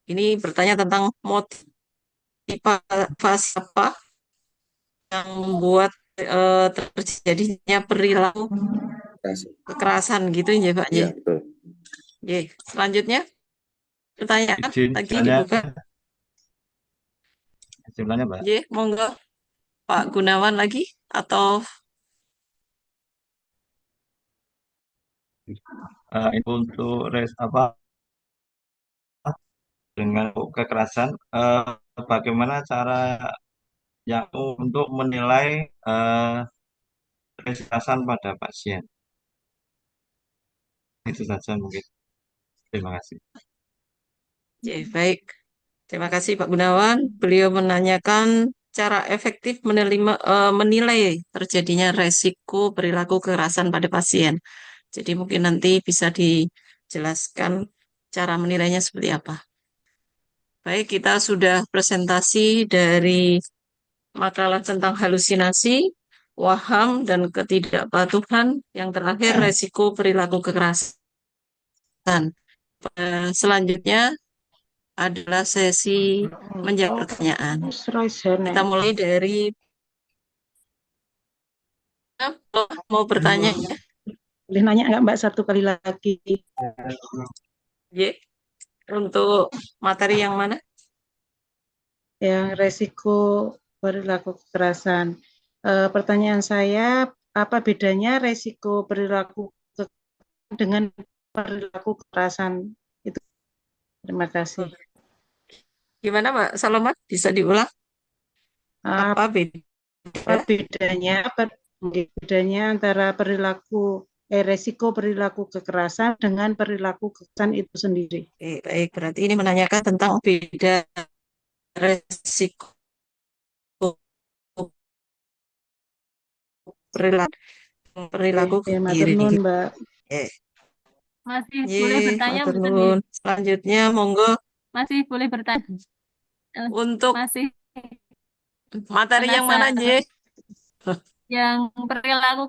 Ini bertanya tentang motivasi apa yang membuat terjadinya perilaku kekerasan gitu ya Pak. Iya, betul. Oke, selanjutnya pertanyaan lagi dibuka. Jumlahnya, Pak. Monggo Pak Gunawan lagi atau itu untuk dengan kekerasan, bagaimana cara yang untuk menilai kekerasan pada pasien? Itu saja mungkin. Terima kasih. Baik. Terima kasih Pak Gunawan. Beliau menanyakan cara efektif menilai terjadinya resiko perilaku kekerasan pada pasien. Jadi mungkin nanti bisa dijelaskan cara menilainya seperti apa. Baik, kita sudah presentasi dari makalah tentang halusinasi, waham, dan ketidakpatuhan. Yang terakhir, resiko perilaku kekerasan. Selanjutnya adalah sesi menjawab pertanyaan. Kita mulai dari mau bertanya. Boleh nanya nggak Mbak satu kali lagi? Untuk materi yang mana? Yang resiko perilaku kekerasan. Pertanyaan saya, apa bedanya resiko perilaku dengan perilaku kekerasan itu? Terima kasih. Gimana Mbak Saloma? Bisa diulang? Apa bedanya? Bedanya antara resiko perilaku kekerasan dengan perilaku kekerasan itu sendiri. Baik, berarti ini menanyakan tentang beda resiko perilaku diri. Mbak. Masih boleh bertanya, Selanjutnya, monggo. Masih boleh bertanya. Untuk materi yang mana, Yang perilaku.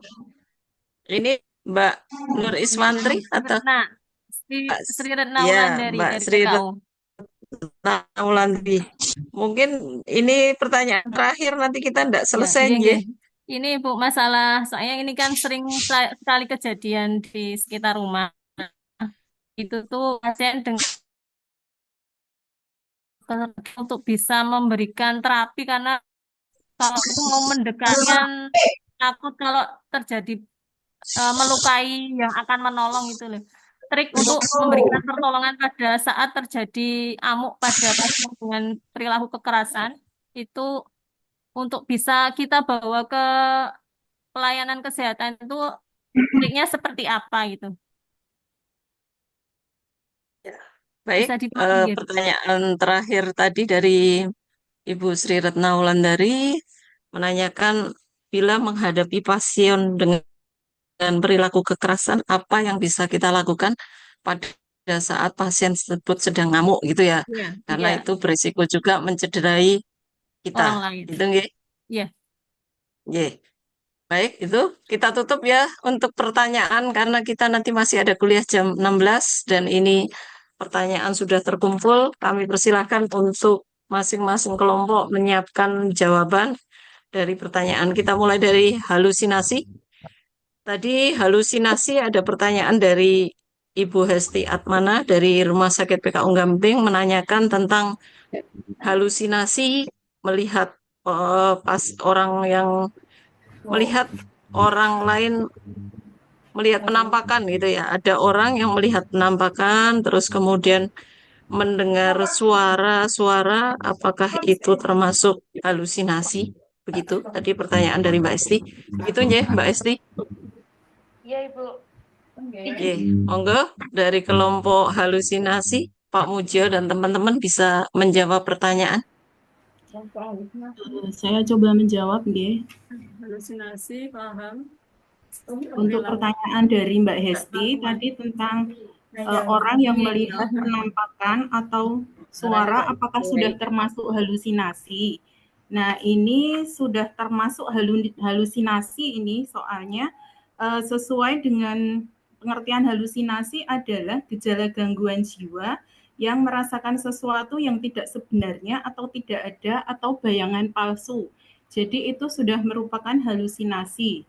Ini Mbak Nur Iswantri atau Retna, Mbak Sri Retna ya Wulandari Mbak dari Sri PKU. Retnaulandri. Mungkin ini pertanyaan terakhir nanti kita tidak Ya, selesai nggih, nggih. nggih. Ini Bu masalah, soalnya ini kan sering sekali kejadian di sekitar rumah. Itu tuh pasien dengan untuk bisa memberikan terapi karena kalau itu mau mendekati kan takut kalau terjadi melukai yang akan menolong itu loh. Trik untuk memberikan pertolongan pada saat terjadi amuk pada pasien dengan perilaku kekerasan itu untuk bisa kita bawa ke pelayanan kesehatan itu triknya seperti apa gitu. Baik, Bisa dibantu gitu. pertanyaan terakhir tadi dari Ibu Sri Retna Wulandari menanyakan bila menghadapi pasien dengan perilaku kekerasan, apa yang bisa kita lakukan pada saat pasien tersebut sedang ngamuk gitu ya? Iya, Karena iya, itu berisiko juga mencederai kita. orang lain. Gitu nggih? Iya. Nggih. Baik, itu kita tutup ya untuk pertanyaan karena kita nanti masih ada kuliah jam 16 dan ini pertanyaan sudah terkumpul. Kami persilahkan untuk masing-masing kelompok menyiapkan jawaban dari pertanyaan. Kita mulai dari halusinasi. Tadi halusinasi ada pertanyaan dari Ibu Hesti Atmana dari Rumah Sakit PKU Gamping menanyakan tentang halusinasi melihat pas orang yang melihat orang lain melihat penampakan gitu ya. Ada orang yang melihat penampakan terus kemudian mendengar suara-suara apakah itu termasuk halusinasi? Begitu tadi pertanyaan dari Mbak Esti. Begitu ya Mbak Esti? Iya, Ibu. Oke, monggo dari kelompok halusinasi Pak Mujio dan teman-teman bisa menjawab pertanyaan. Saya coba menjawab, nggih. Halusinasi, paham. Untuk pertanyaan dari Mbak Hesti tadi tentang orang yang melihat penampakan atau suara apakah sudah termasuk halusinasi. Nah, ini sudah termasuk halusinasi ini soalnya sesuai dengan pengertian halusinasi adalah gejala gangguan jiwa yang merasakan sesuatu yang tidak sebenarnya atau tidak ada atau bayangan palsu. Jadi itu sudah merupakan halusinasi.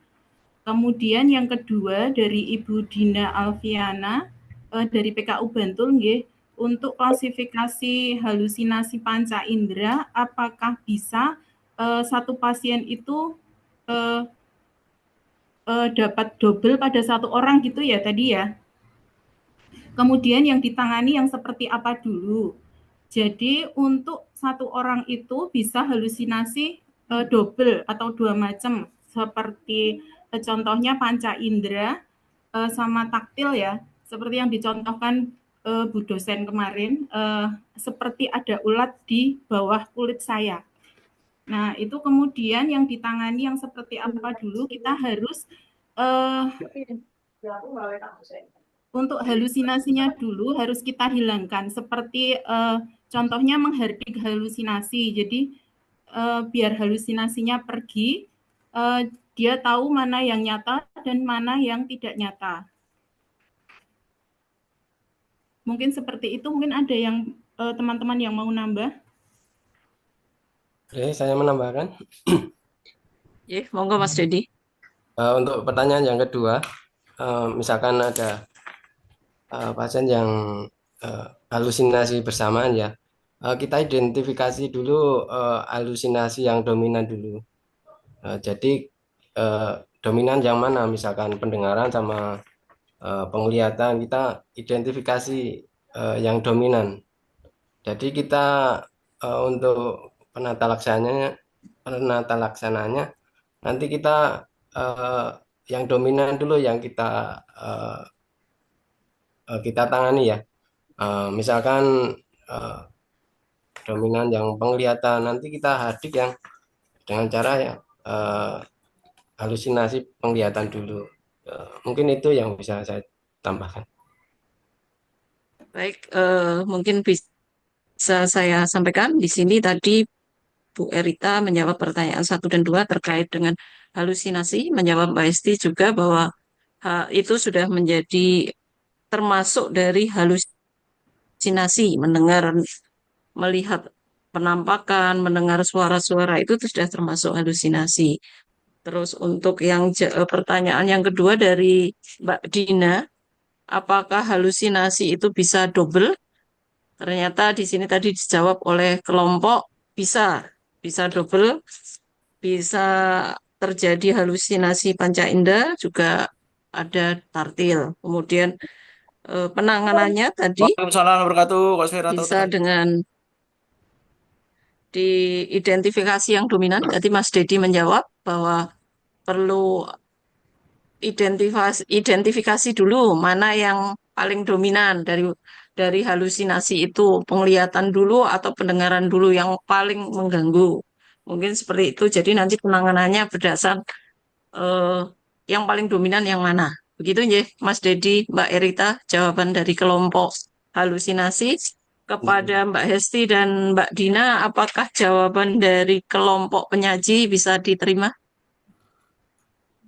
Kemudian yang kedua dari Ibu Dina Alfiana dari PKU Bantul nggih, untuk klasifikasi halusinasi panca indera apakah bisa satu pasien itu dapat double pada satu orang gitu ya tadi ya. Kemudian yang ditangani yang seperti apa dulu. Jadi untuk satu orang itu bisa halusinasi double atau dua macam seperti contohnya panca indera sama taktil ya, seperti yang dicontohkan Bu dosen kemarin, seperti ada ulat di bawah kulit saya. Nah, itu kemudian yang ditangani yang seperti apa dulu, kita harus untuk halusinasinya dulu harus kita hilangkan, seperti contohnya menghardik halusinasi. Jadi biar halusinasinya pergi, dia tahu mana yang nyata dan mana yang tidak nyata. Mungkin seperti itu, mungkin ada yang teman-teman yang mau nambah. Oke, saya menambahkan. Ya, monggo Mas Dedi. Untuk pertanyaan yang kedua, misalkan ada pasien yang halusinasi bersamaan ya, kita identifikasi dulu halusinasi yang dominan dulu. Jadi dominan yang mana, misalkan pendengaran sama penglihatan, kita identifikasi yang dominan. Jadi kita untuk penata laksananya nanti kita yang dominan dulu yang kita tangani ya. Misalkan dominan yang penglihatan, nanti kita hardik yang dengan cara ya halusinasi penglihatan dulu. Mungkin itu yang bisa saya tambahkan. Baik, mungkin bisa saya sampaikan di sini tadi Bu Erita menjawab pertanyaan 1 dan 2 terkait dengan halusinasi, menjawab Mbak Esti juga bahwa itu sudah menjadi termasuk dari halusinasi, melihat penampakan, mendengar suara-suara itu sudah termasuk halusinasi. Terus untuk yang pertanyaan yang kedua dari Mbak Dina, apakah halusinasi itu bisa double? Ternyata di sini tadi dijawab oleh kelompok bisa double, bisa terjadi halusinasi panca indera, juga ada tartil. Kemudian penanganannya tadi Waalaikumsalam warahmatullahi wabarakatuh. bisa dengan diidentifikasi yang dominan. Jadi Mas Dedi menjawab bahwa perlu identifikasi dulu mana yang paling dominan dari halusinasi itu, penglihatan dulu atau pendengaran dulu yang paling mengganggu. Mungkin seperti itu. Jadi nanti penanganannya berdasar eh, yang paling dominan yang mana. Begitu ya, Mas Dedi, Mbak Erita, jawaban dari kelompok halusinasi. Kepada Mbak Hesti dan Mbak Dina, apakah jawaban dari kelompok penyaji bisa diterima?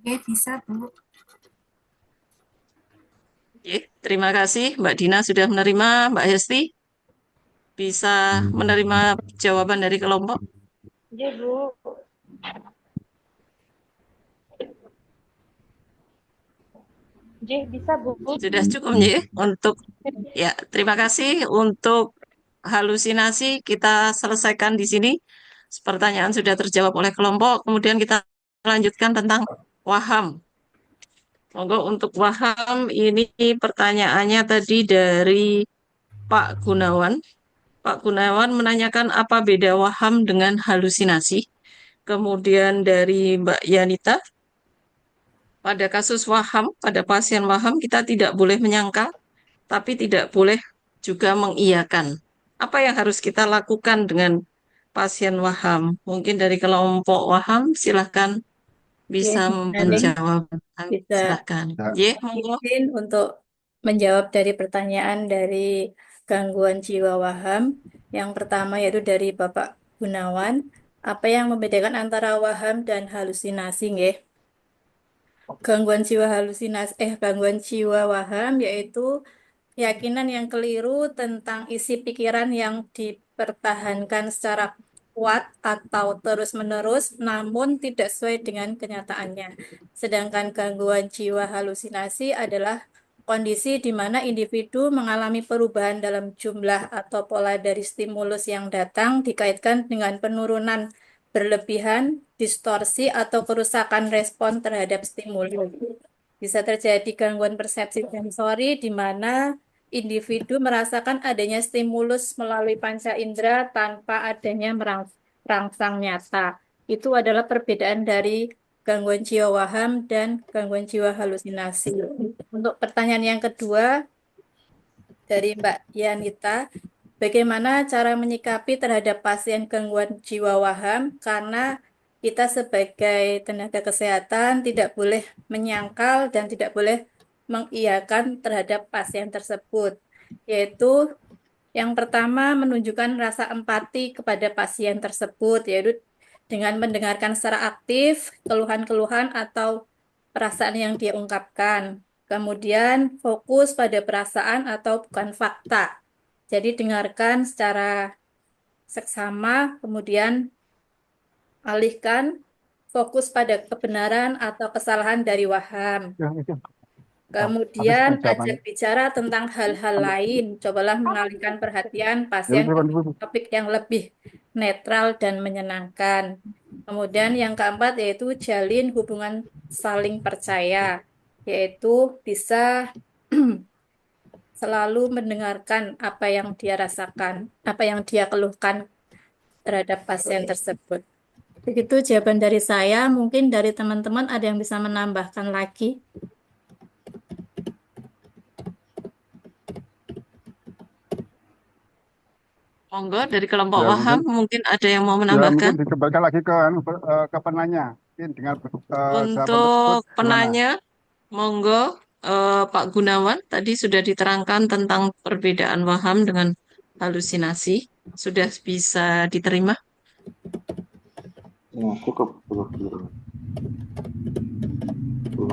Oke, bisa, Bu. Oke, terima kasih. Mbak Dina sudah menerima. Mbak Hesti bisa menerima jawaban dari kelompok? Iya, Bu. Iya, bisa, Bu. Sudah cukup ya untuk ya. Terima kasih untuk halusinasi. Kita selesaikan di sini. Pertanyaan sudah terjawab oleh kelompok. Kemudian kita lanjutkan tentang waham. Monggo untuk waham ini pertanyaannya tadi dari Pak Gunawan. Pak Gunawan menanyakan apa beda waham dengan halusinasi. Kemudian dari Mbak Yanita, pada kasus waham, pada pasien waham kita tidak boleh menyangka, tapi tidak boleh juga mengiyakan. Apa yang harus kita lakukan dengan pasien waham? Mungkin dari kelompok waham, silahkan bisa Nening menjawab. bisa Silahkan. Ya, monggo. izin untuk menjawab dari pertanyaan dari gangguan jiwa waham. Yang pertama yaitu dari Bapak Gunawan, apa yang membedakan antara waham dan halusinasi, nggih? Gangguan jiwa waham yaitu keyakinan yang keliru tentang isi pikiran yang dipertahankan secara kuat atau terus-menerus namun tidak sesuai dengan kenyataannya. Sedangkan gangguan jiwa halusinasi adalah kondisi di mana individu mengalami perubahan dalam jumlah atau pola dari stimulus yang datang dikaitkan dengan penurunan berlebihan, distorsi, atau kerusakan respon terhadap stimulus. Bisa terjadi gangguan persepsi sensori di mana individu merasakan adanya stimulus melalui panca indera tanpa adanya merangsang nyata. Itu adalah perbedaan dari gangguan jiwa waham dan gangguan jiwa halusinasi. Untuk pertanyaan yang kedua dari Mbak Yanita, bagaimana cara menyikapi terhadap pasien gangguan jiwa waham? Karena kita sebagai tenaga kesehatan tidak boleh menyangkal dan tidak boleh mengiyakan terhadap pasien tersebut. Yaitu yang pertama menunjukkan rasa empati kepada pasien tersebut, yaitu dengan mendengarkan secara aktif keluhan-keluhan atau perasaan yang dia ungkapkan. Kemudian fokus pada perasaan atau bukan fakta. Jadi dengarkan secara seksama, kemudian alihkan fokus pada kebenaran atau kesalahan dari waham. Kemudian ajak bicara tentang hal-hal lain. Cobalah mengalihkan perhatian pasien ke topik yang lebih netral dan menyenangkan. Kemudian yang keempat yaitu jalin hubungan saling percaya, yaitu bisa selalu mendengarkan apa yang dia rasakan, apa yang dia keluhkan terhadap pasien tersebut. Begitu jawaban dari saya, mungkin dari teman-teman ada yang bisa menambahkan lagi. Monggo dari kelompok Ya, waham mungkin ada yang mau menambahkan. mungkin dikembalikan lagi ke penanya. Mungkin dengan jawaban tersebut Untuk gimana? penanya, monggo Pak Gunawan tadi sudah diterangkan tentang perbedaan waham dengan halusinasi. Sudah bisa diterima? Ya, cukup.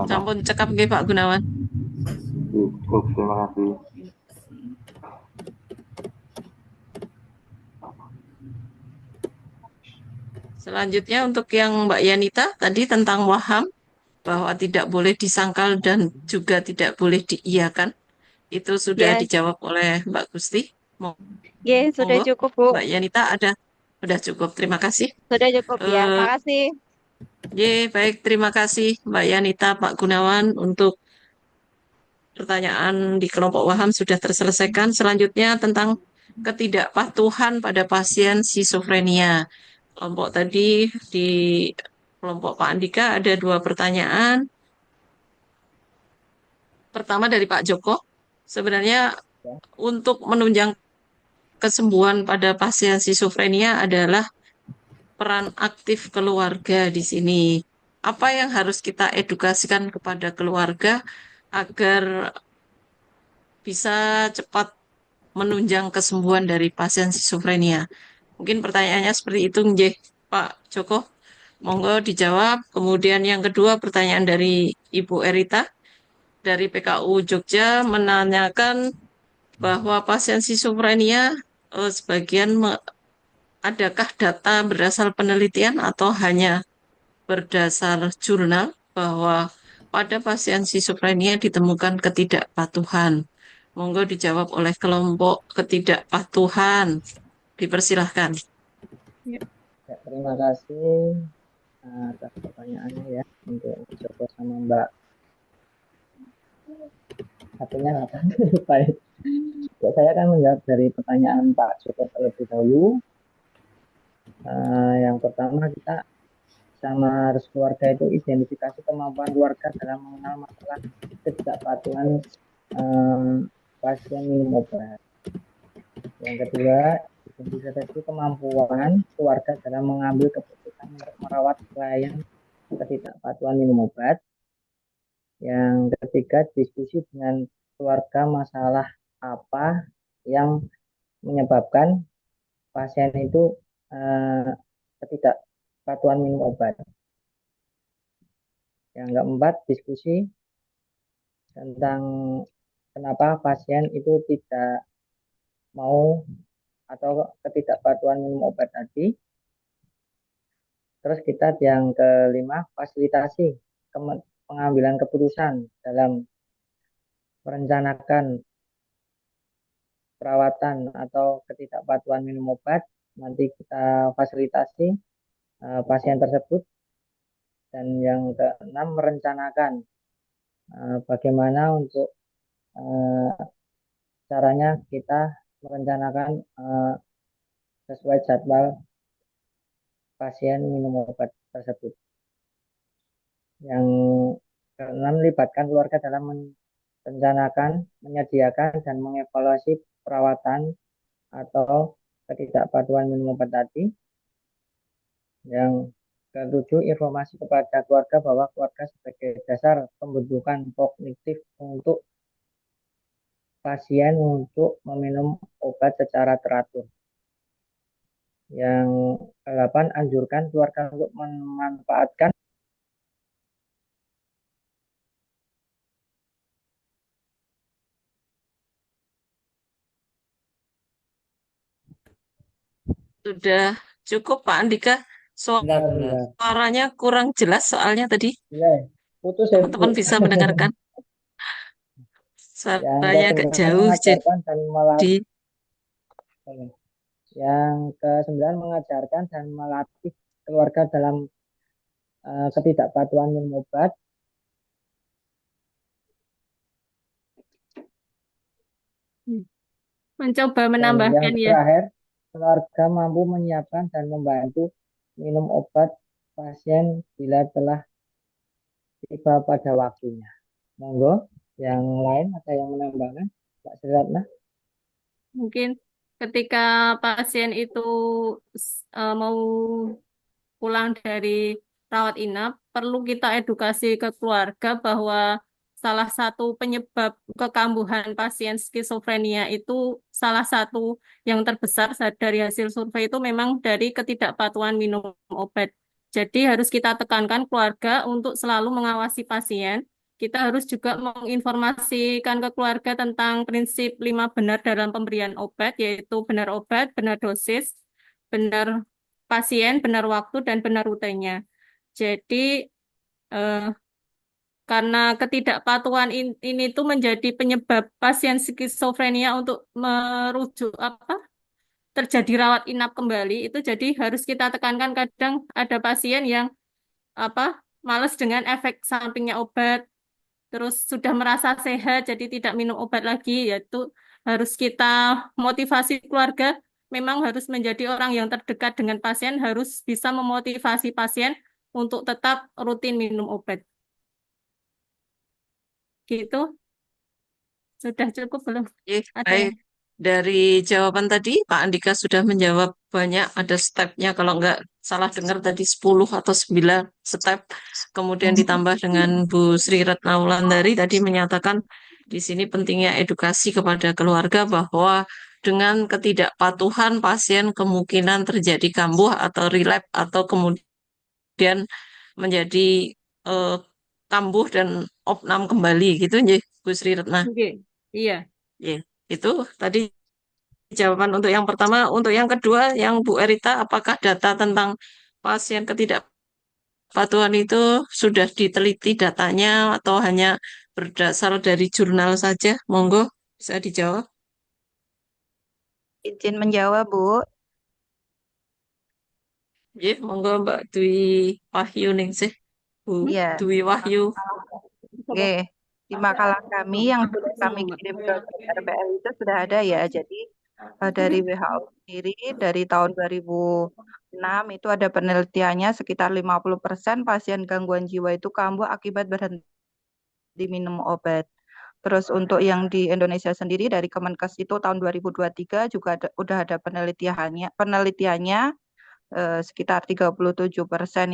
Sampun cekap nggih Pak Gunawan. Cukup, terima kasih. Selanjutnya untuk yang Mbak Yanita tadi tentang waham, bahwa tidak boleh disangkal dan juga tidak boleh diiyakan. Itu sudah Ya, dijawab oleh Mbak Gusti. sudah Monggo, cukup, Bu. Mbak Yanita ada. Sudah cukup, terima kasih. Sudah cukup ya. Eh, Makasih. baik, terima kasih Mbak Yanita, Pak Gunawan untuk pertanyaan di kelompok waham sudah terselesaikan. Selanjutnya tentang ketidakpatuhan pada pasien skizofrenia. Kelompok tadi di kelompok Pak Andika ada 2 pertanyaan. Pertama dari Pak Joko, sebenarnya untuk menunjang kesembuhan pada pasien skizofrenia adalah peran aktif keluarga di sini. Apa yang harus kita edukasikan kepada keluarga agar bisa cepat menunjang kesembuhan dari pasien skizofrenia? Mungkin pertanyaannya seperti itu, nggih, Pak Joko. Monggo dijawab. Kemudian yang kedua pertanyaan dari Ibu Erita dari PKU Jogja menanyakan bahwa pasien skizofrenia sebagian adakah data berdasar penelitian atau hanya berdasar jurnal bahwa pada pasien skizofrenia ditemukan ketidakpatuhan. Monggo dijawab oleh kelompok ketidakpatuhan. Dipersilahkan. Ya, terima kasih atas pertanyaannya ya untuk Joko sama Mbak. Satunya apa? Baik. Ya, saya akan menjawab dari pertanyaan Pak Joko terlebih dahulu. Yang pertama kita sama harus keluarga itu identifikasi kemampuan keluarga dalam mengenal masalah ketidakpatuhan pasien minum obat. Yang kedua, identifikasi kemampuan keluarga dalam mengambil keputusan untuk merawat klien ketidakpatuhan minum obat. Yang ketiga, diskusi dengan keluarga masalah apa yang menyebabkan pasien itu ketidakpatuhan minum obat. Yang keempat, diskusi tentang kenapa pasien itu tidak mau atau ketidakpatuhan minum obat tadi. Terus kita yang kelima, fasilitasi pengambilan keputusan dalam merencanakan perawatan atau ketidakpatuhan minum obat. Nanti kita fasilitasi pasien tersebut. Dan yang keenam, merencanakan bagaimana untuk caranya kita merencanakan sesuai jadwal pasien minum obat tersebut. Yang keenam, libatkan keluarga dalam merencanakan, menyediakan, dan mengevaluasi perawatan atau ketidakpatuhan minum obat tadi. Yang ketujuh, informasi kepada keluarga bahwa keluarga sebagai dasar pembentukan kognitif untuk pasien untuk meminum obat secara teratur. Yang ke-8, anjurkan keluarga untuk memanfaatkan Sudah cukup Pak Andika. Benar. Suaranya kurang jelas soalnya tadi. putus ya, Teman-teman Bu. bisa mendengarkan. Suaranya agak jauh mengajarkan dan melatih. jadi Yang ke-9, mengajarkan dan melatih keluarga dalam ketidakpatuhan minum obat. Mencoba Dan menambahkan yang ya. terakhir, keluarga mampu menyiapkan dan membantu minum obat pasien bila telah tiba pada waktunya. Monggo, yang lain ada yang menambahkan, Pak Siratna? Mungkin ketika pasien itu mau pulang dari rawat inap, perlu kita edukasi ke keluarga bahwa salah satu penyebab kekambuhan pasien skizofrenia itu salah satu yang terbesar dari hasil survei itu memang dari ketidakpatuhan minum obat. Jadi harus kita tekankan keluarga untuk selalu mengawasi pasien. Kita harus juga menginformasikan ke keluarga tentang prinsip 5 benar dalam pemberian obat, yaitu benar obat, benar dosis, benar pasien, benar waktu, dan benar rutenya. Jadi eh, karena ketidakpatuhan ini tuh menjadi penyebab pasien skizofrenia untuk merujuk terjadi rawat inap kembali, itu jadi harus kita tekankan. Kadang ada pasien yang apa males dengan efek sampingnya obat, terus sudah merasa sehat jadi tidak minum obat lagi, yaitu harus kita motivasi keluarga memang harus menjadi orang yang terdekat dengan pasien, harus bisa memotivasi pasien untuk tetap rutin minum obat. Gitu. Sudah cukup belum? Ada Baik. yang Dari jawaban tadi, Pak Andika sudah menjawab banyak, ada stepnya. Kalau nggak salah dengar tadi 10 atau 9 step. Kemudian ditambah dengan Bu Sri Retna Wulandari tadi menyatakan di sini pentingnya edukasi kepada keluarga bahwa dengan ketidakpatuhan pasien kemungkinan terjadi kambuh atau relapse atau kemudian menjadi eh, kambuh dan opnam kembali gitu, nggih, Bu Sri Retna. Oke. Iya. Ya, itu tadi jawaban untuk yang pertama. Untuk yang kedua, yang Bu Erita, apakah data tentang pasien ketidakpatuhan itu sudah diteliti datanya atau hanya berdasar dari jurnal saja? Monggo, bisa dijawab. Izin menjawab, Bu. Ya, monggo Mbak Dwi Wahyu Ningsih. Bu Iya. Dwi Wahyu. Oke. Di makalah kami yang sudah kami kirim ke RPL itu sudah ada ya. Jadi dari WHO sendiri dari tahun 2006 itu ada penelitiannya sekitar 50% pasien gangguan jiwa itu kambuh akibat berhenti minum obat. Terus untuk yang di Indonesia sendiri dari Kemenkes itu tahun 2023 juga udah ada penelitiannya sekitar 37%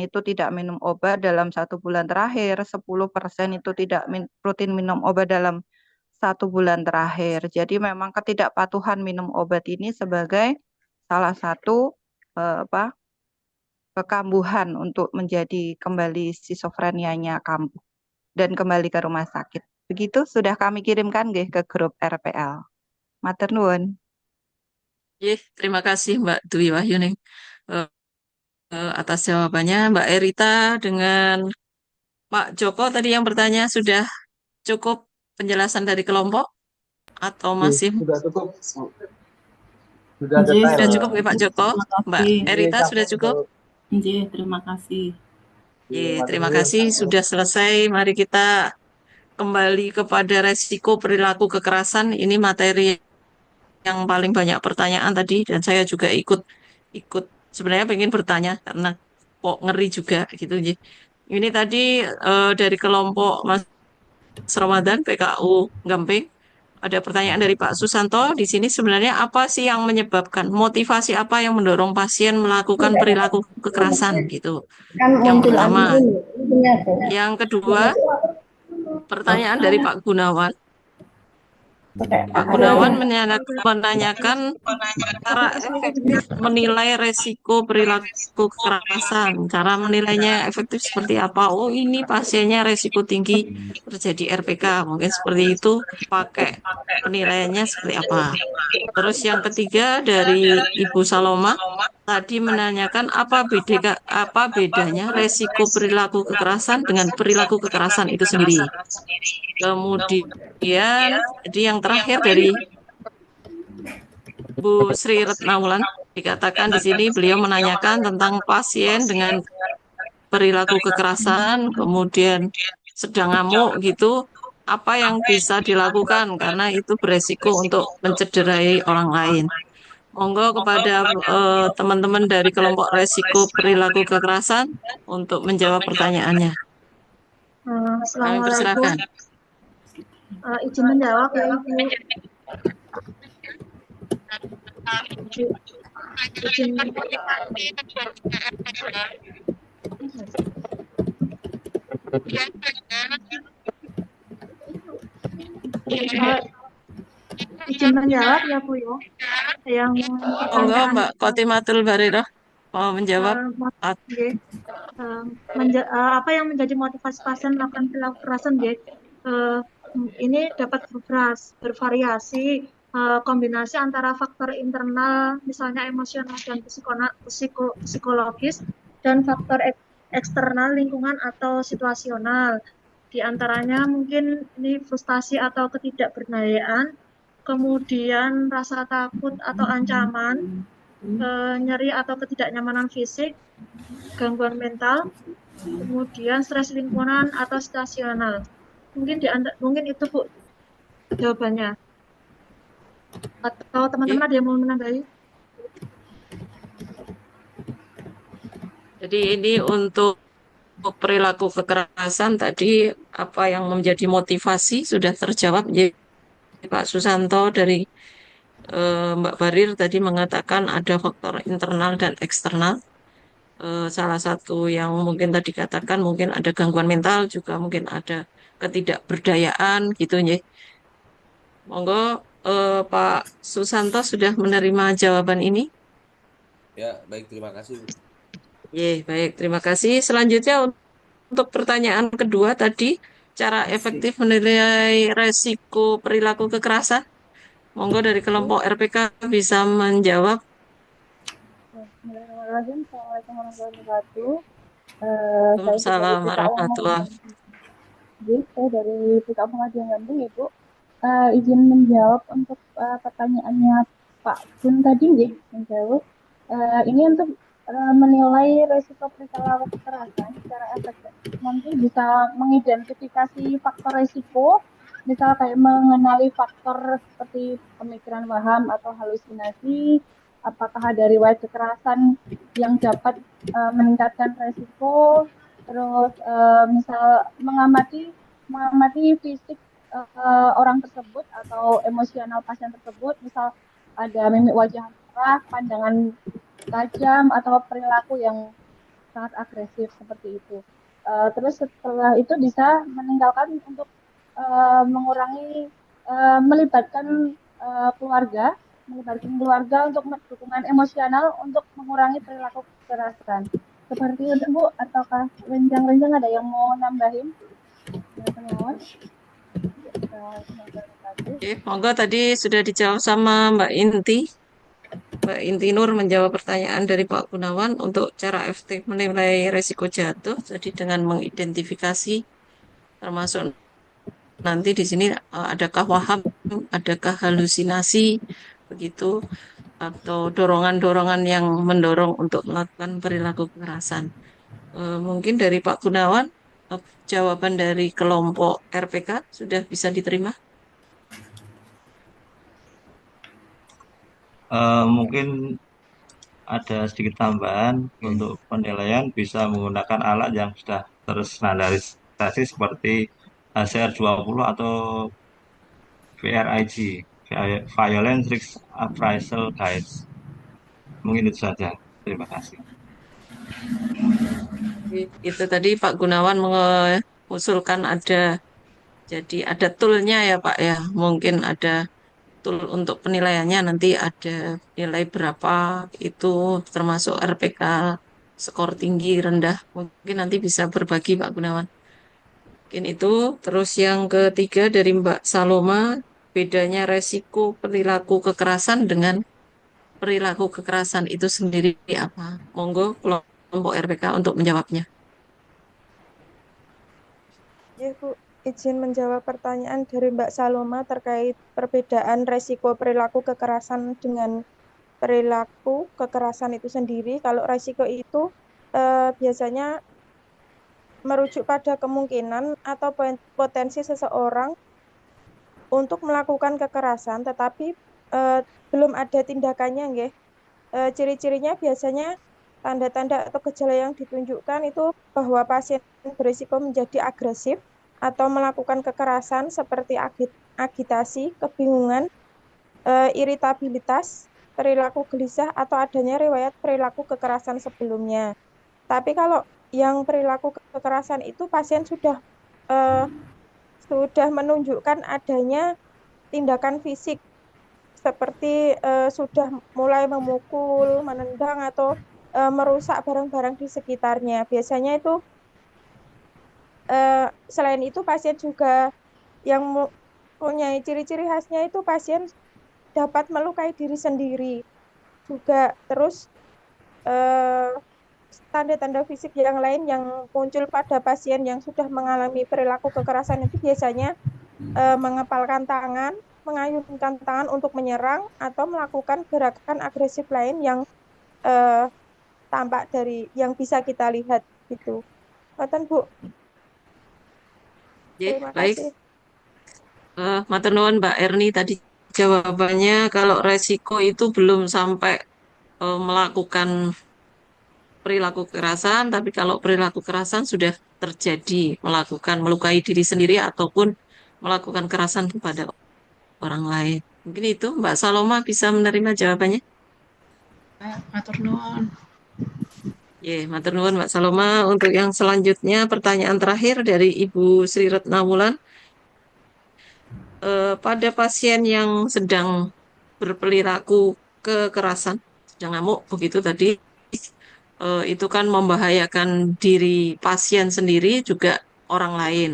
itu tidak minum obat dalam 1 bulan terakhir, 10% itu tidak rutin minum obat dalam 1 bulan terakhir. Jadi memang ketidakpatuhan minum obat ini sebagai salah satu kekambuhan untuk menjadi kembali skizofrenianya kambuh dan kembali ke rumah sakit. Begitu sudah kami kirimkan nggih ke grup RPL. Matur nuwun. Terima kasih Mbak Dwi Wahyuning atas jawabannya. Mbak Erita dengan Pak Joko tadi yang bertanya, sudah cukup penjelasan dari kelompok atau masih? Sudah cukup. Sudah Nggih, detail. Sudah cukup ya Pak Joko? Terima Mbak kasih. Erita sudah cukup? Nggih, terima kasih. Terima kasih sudah selesai. Mari kita kembali kepada resiko perilaku kekerasan. Ini materi yang paling banyak pertanyaan tadi dan saya juga ikut sebenarnya pengen bertanya karena kok ngeri juga gitu. Ini tadi dari kelompok Mas Ramadan PKU Gamping ada pertanyaan dari Pak Susanto. Di sini sebenarnya apa sih yang menyebabkan, motivasi apa yang mendorong pasien melakukan perilaku kekerasan gitu. Yang pertama. Yang kedua, pertanyaan dari Pak Gunawan. Pak Gunawan menanyakan cara efektif menilai resiko perilaku kekerasan. Cara menilainya efektif seperti apa? Oh, ini pasiennya resiko tinggi terjadi RPK. Mungkin seperti itu, pakai penilaiannya seperti apa. Terus yang ketiga dari Ibu Saloma tadi menanyakan apa bedanya resiko perilaku kekerasan dengan perilaku kekerasan itu sendiri. Kemudian, jadi yang terakhir dari Bu Sri Retna Wulan dikatakan di sini beliau menanyakan tentang pasien dengan perilaku kekerasan, kemudian sedang ngamuk gitu, apa yang bisa dilakukan karena itu beresiko untuk mencederai orang lain. Monggo kepada teman-teman dari kelompok resiko perilaku kekerasan untuk menjawab pertanyaannya. Kami persilakan. Izin menjawab ya Ibu. Izin menjawab ya Bu ya. Yang Monggo Mbak Khotimatul Bariro. Mau menjawab? Nggih. Apa yang menjadi motivasi pasien melakukan perilaku kekerasan, nggih? Ini dapat bervariasi, kombinasi antara faktor internal, misalnya emosional dan psikologis, dan faktor eksternal lingkungan atau situasional. Di antaranya mungkin ini frustasi atau ketidakberdayaan, kemudian rasa takut atau ancaman, nyeri atau ketidaknyamanan fisik, gangguan mental, kemudian stres lingkungan atau situasional. Mungkin itu Bu jawabannya. Atau teman-teman ada yang mau menambahi? Jadi ini untuk perilaku kekerasan tadi apa yang menjadi motivasi sudah terjawab. Jadi Pak Susanto dari Mbak Barir tadi mengatakan ada faktor internal dan eksternal. Salah satu yang mungkin tadi katakan mungkin ada gangguan mental, juga mungkin ada ketidakberdayaan gitu ya. Monggo Pak Susanto sudah menerima jawaban ini. Ya, baik, terima kasih, Bu. Baik, terima kasih. Selanjutnya untuk pertanyaan kedua tadi, cara efektif menilai resiko perilaku kekerasan. Monggo dari kelompok RPK bisa menjawab. Bismillahirrahmanirrahim. Assalamualaikum warahmatullahi wabarakatuh. Waalaikumsalam warahmatullahi wabarakatuh. Saya dari PKU Pengadilan Bandung, Ibu. Izin menjawab untuk pertanyaannya Pak Gun tadi, menjawab. Ini untuk menilai resiko perilaku kekerasan secara efektif. Nanti bisa mengidentifikasi faktor resiko, misal kayak mengenali faktor seperti pemikiran waham atau halusinasi, apakah ada riwayat kekerasan yang dapat meningkatkan resiko, terus misal mengamati fisik orang tersebut atau emosional pasien tersebut, misal ada mimik wajah merah, pandangan tajam atau perilaku yang sangat agresif seperti itu. Terus setelah itu bisa meninggalkan untuk mengurangi melibatkan keluarga untuk dukungan emosional untuk mengurangi perilaku kekerasan. Seperti itu Bu, ataukah rencang-rencang ada yang mau nambahin? Monggo tadi sudah dijawab sama Mbak Inti. Mbak Inti Nur menjawab pertanyaan dari Pak Gunawan untuk cara efektif menilai resiko jatuh. Jadi dengan mengidentifikasi termasuk nanti di sini adakah waham, adakah halusinasi, begitu, atau dorongan-dorongan yang mendorong untuk melakukan perilaku kekerasan. Mungkin dari Pak Gunawan, jawaban dari kelompok RPK sudah bisa diterima? Mungkin ada sedikit tambahan untuk penilaian bisa menggunakan alat yang sudah terstandarisasi seperti HCR20 atau VRIG, Violence Risk Appraisal Guides. Mungkin itu saja. Terima kasih. Itu tadi Pak Gunawan mengusulkan jadi ada toolnya ya Pak ya. Mungkin ada tool untuk penilaiannya, nanti ada nilai berapa itu termasuk RPK skor tinggi rendah. Mungkin nanti bisa berbagi Pak Gunawan. Mungkin itu. Terus yang ketiga dari Mbak Saloma, bedanya resiko perilaku kekerasan dengan perilaku kekerasan itu sendiri apa? Monggo kelompok RPK untuk menjawabnya. Ya, Bu, izin menjawab pertanyaan dari Mbak Saloma terkait perbedaan resiko perilaku kekerasan dengan perilaku kekerasan itu sendiri. Kalau resiko itu biasanya merujuk pada kemungkinan atau potensi seseorang untuk melakukan kekerasan, tetapi belum ada tindakannya, nggih. Ciri-cirinya biasanya tanda-tanda atau gejala yang ditunjukkan itu bahwa pasien berisiko menjadi agresif atau melakukan kekerasan seperti agitasi, kebingungan, iritabilitas, perilaku gelisah, atau adanya riwayat perilaku kekerasan sebelumnya. Tapi kalau yang perilaku kekerasan itu pasien sudah menunjukkan adanya tindakan fisik seperti sudah mulai memukul, menendang, atau merusak barang-barang di sekitarnya. Biasanya itu selain itu pasien juga yang mempunyai ciri-ciri khasnya itu pasien dapat melukai diri sendiri juga. Terus tanda-tanda fisik yang lain yang muncul pada pasien yang sudah mengalami perilaku kekerasan itu biasanya mengepalkan tangan, mengayunkan tangan untuk menyerang atau melakukan gerakan agresif lain yang tampak dari yang bisa kita lihat gitu. Ngoten, Bu. Terima Baik. kasih. Matur nuwun Mbak Erni tadi jawabannya kalau resiko itu belum sampai melakukan perilaku kekerasan, tapi kalau perilaku kekerasan sudah terjadi melakukan melukai diri sendiri ataupun melakukan kekerasan kepada orang lain. Mungkin itu Mbak Saloma bisa menerima jawabannya. Matur nuwun. Matur nuwun Mbak Saloma. Untuk yang selanjutnya pertanyaan terakhir dari Ibu Sri Retna Wulan. Pada pasien yang sedang berperilaku kekerasan, sedang ngamuk begitu tadi, itu kan membahayakan diri pasien sendiri juga orang lain.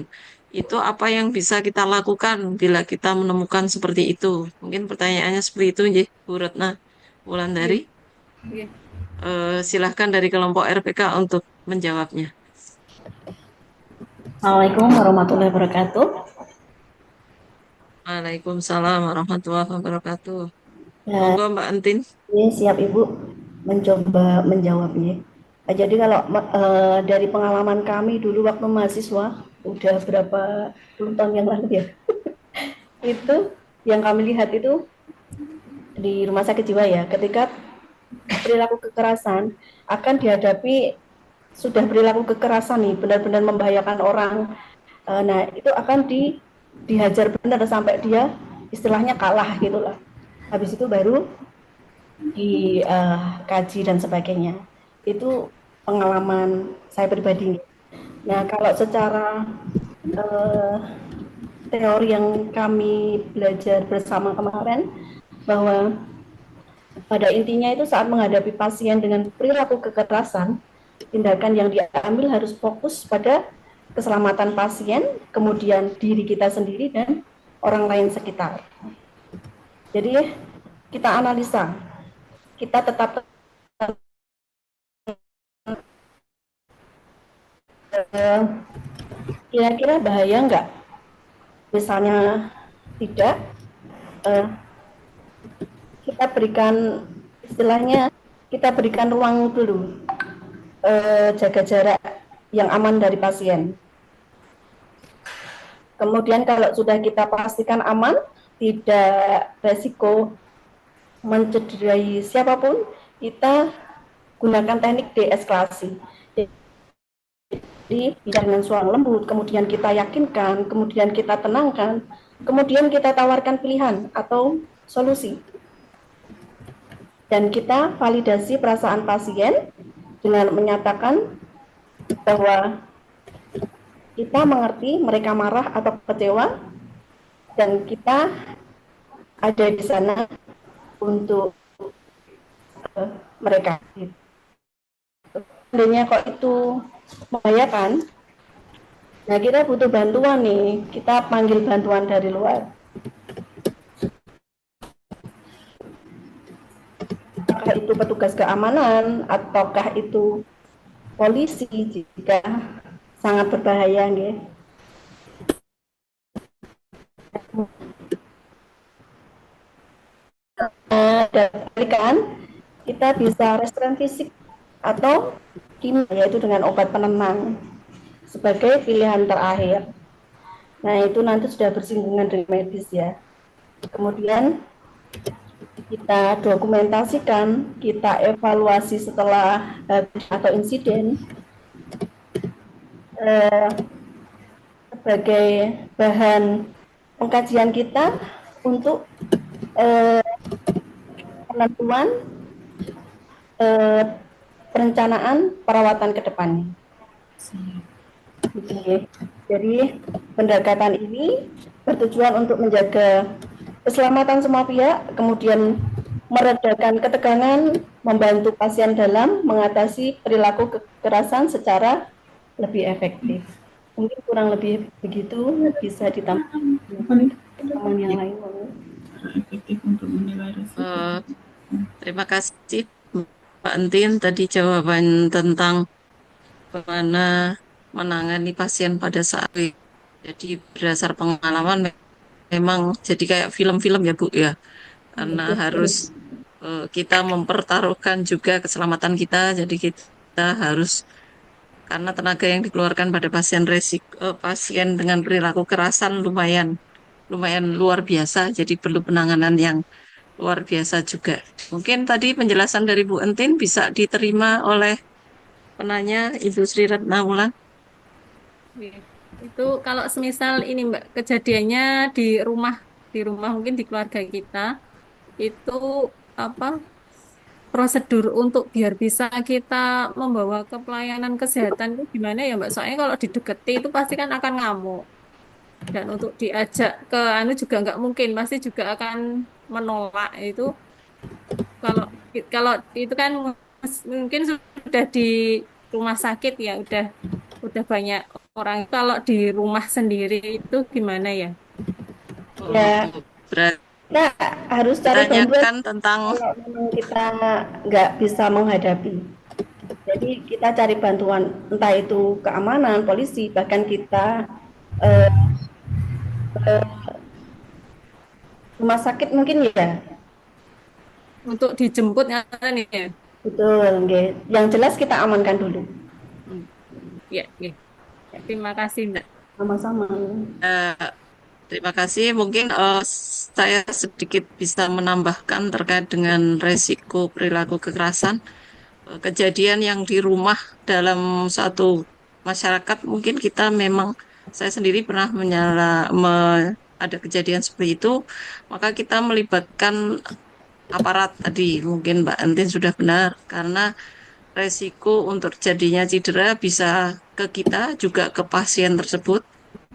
Itu apa yang bisa kita lakukan bila kita menemukan seperti itu? Mungkin pertanyaannya seperti itu, Bu Retna Wulandari. Silahkan dari kelompok RPK untuk menjawabnya. Assalamualaikum warahmatullahi wabarakatuh. Waalaikumsalam warahmatullahi wabarakatuh. Monggo Mbak Entin. Siap Ibu mencoba menjawabnya. Jadi kalau dari pengalaman kami dulu waktu mahasiswa, udah berapa puluh tahun yang lalu ya, itu yang kami lihat itu di rumah sakit jiwa ya, ketika perilaku kekerasan akan dihadapi sudah perilaku kekerasan nih, benar-benar membahayakan orang. Nah itu akan dihajar benar sampai dia istilahnya kalah gitulah. Habis itu baru dikaji dan sebagainya. Itu pengalaman saya pribadi. Nah kalau secara teori yang kami belajar bersama kemarin, bahwa pada intinya itu saat menghadapi pasien dengan perilaku kekerasan, tindakan yang diambil harus fokus pada keselamatan pasien, kemudian diri kita sendiri dan orang lain sekitar. Jadi kita analisa, kita tetap kira-kira bahaya enggak? Misalnya tidak, kita berikan istilahnya kita berikan ruang dulu, jaga jarak yang aman dari pasien. Kemudian kalau sudah kita pastikan aman, tidak resiko mencederai siapapun, kita gunakan teknik deeskalasi. Jadi bicara dengan suara lembut, kemudian kita yakinkan, kemudian kita tenangkan, kemudian kita tawarkan pilihan atau solusi. Dan kita validasi perasaan pasien dengan menyatakan bahwa kita mengerti mereka marah atau kecewa dan kita ada di sana untuk mereka. Seandainya kok itu membahayakan, nah kita butuh bantuan nih, kita panggil bantuan dari luar. Apakah itu petugas keamanan ataukah itu polisi jika sangat berbahaya nggih. Dan kita bisa restoran fisik atau kimia, yaitu dengan obat penenang sebagai pilihan terakhir. Nah itu nanti sudah bersinggungan dengan medis ya. Kemudian kita dokumentasikan, kita evaluasi setelah atau insiden sebagai bahan pengkajian kita untuk penentuan perencanaan perawatan ke depannya. Jadi pendekatan ini bertujuan untuk menjaga keselamatan semua pihak, kemudian meredakan ketegangan, membantu pasien dalam mengatasi perilaku kekerasan secara lebih efektif. Mungkin kurang lebih begitu, bisa ditambah teman yang lain. Efektif untuk menilai risiko. Terima kasih Mbak Entin tadi jawaban tentang bagaimana menangani pasien pada saat itu. Jadi berdasar pengalaman memang jadi kayak film-film ya Bu ya, karena harus kita mempertaruhkan juga keselamatan kita. Jadi kita harus, karena tenaga yang dikeluarkan pada pasien dengan perilaku kerasan lumayan luar biasa. Jadi perlu penanganan yang luar biasa juga. Mungkin tadi penjelasan dari Bu Entin bisa diterima oleh penanya Ibu Sri Retnawulan. Itu kalau semisal ini Mbak kejadiannya di rumah mungkin di keluarga kita itu apa prosedur untuk biar bisa kita membawa ke pelayanan kesehatan itu gimana ya Mbak? Soalnya kalau dideketi itu pasti kan akan ngamuk dan untuk diajak ke anu juga nggak mungkin, pasti juga akan menolak itu. Kalau kalau itu kan mungkin sudah di rumah sakit ya udah banyak orang. Kalau di rumah sendiri itu gimana ya? Ya, kita harus cari bantuan tentang kalau memang kita nggak bisa menghadapi. Jadi kita cari bantuan, entah itu keamanan, polisi, bahkan kita rumah sakit mungkin ya. Untuk dijemput ya. Betul, nggih. Yang jelas kita amankan dulu. Ya, ya. Terima kasih Mbak. Sama-sama. Terima kasih. Mungkin saya sedikit bisa menambahkan terkait dengan resiko perilaku kekerasan. Kejadian yang di rumah dalam satu masyarakat, mungkin kita memang, saya sendiri pernah ada kejadian seperti itu, maka kita melibatkan aparat tadi. Mungkin Mbak Entin sudah benar, karena resiko untuk terjadinya cedera bisa ke kita, juga ke pasien tersebut.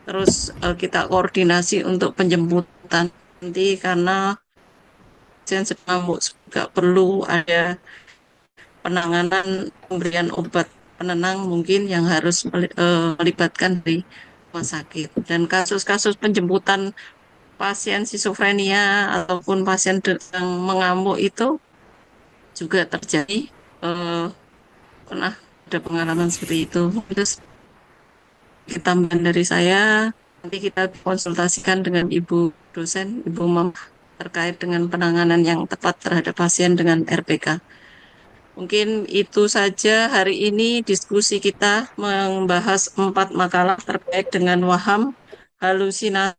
Terus kita koordinasi untuk penjemputan nanti, karena pasien sedang juga perlu ada penanganan pemberian obat penenang mungkin yang harus melibatkan dari rumah sakit. Dan kasus-kasus penjemputan pasien skizofrenia ataupun pasien yang mengamuk itu juga terjadi. Pernah ada pengalaman seperti itu. Terus tambahan dari saya, nanti kita konsultasikan dengan Ibu dosen, Ibu Mam, terkait dengan penanganan yang tepat terhadap pasien dengan RPK. Mungkin itu saja hari ini diskusi kita membahas 4 makalah terkait dengan waham, halusinasi,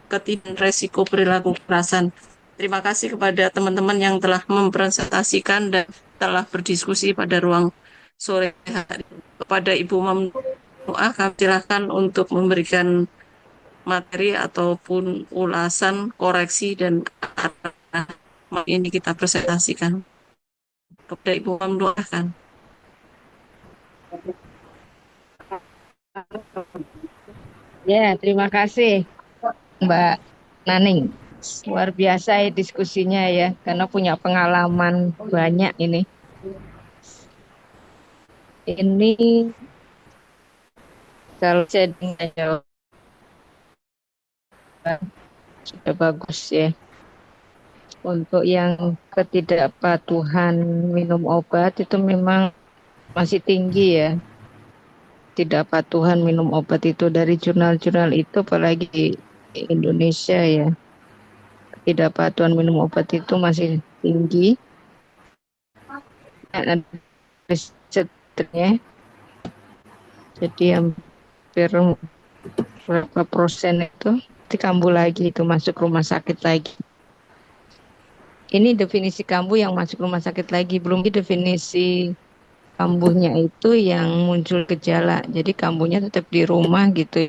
ketidak resiko perilaku kekerasan. Terima kasih kepada teman-teman yang telah mempresentasikan dan telah berdiskusi pada ruang sore hari. Kepada Ibu Mamnuah, kami silakan untuk memberikan materi ataupun ulasan, koreksi, dan ini kita presentasikan. Kepada Ibu Mamnuah kan. Ya, terima kasih Mbak Naning. Luar biasa ya diskusinya ya, karena punya pengalaman banyak ini. Ini kalau saya dengar jawab sudah bagus ya. Untuk yang ketidakpatuhan minum obat itu memang masih tinggi ya. Ketidakpatuhan minum obat itu dari jurnal-jurnal itu, apalagi di Indonesia ya. Ketidakpatuhan minum obat itu masih tinggi. Dan ada risetnya. Jadi hampir berapa persen itu kambuh lagi, itu masuk rumah sakit lagi. Ini definisi kambuh yang masuk rumah sakit lagi, belum definisi kambuhnya itu yang muncul gejala. Jadi kambuhnya tetap di rumah gitu.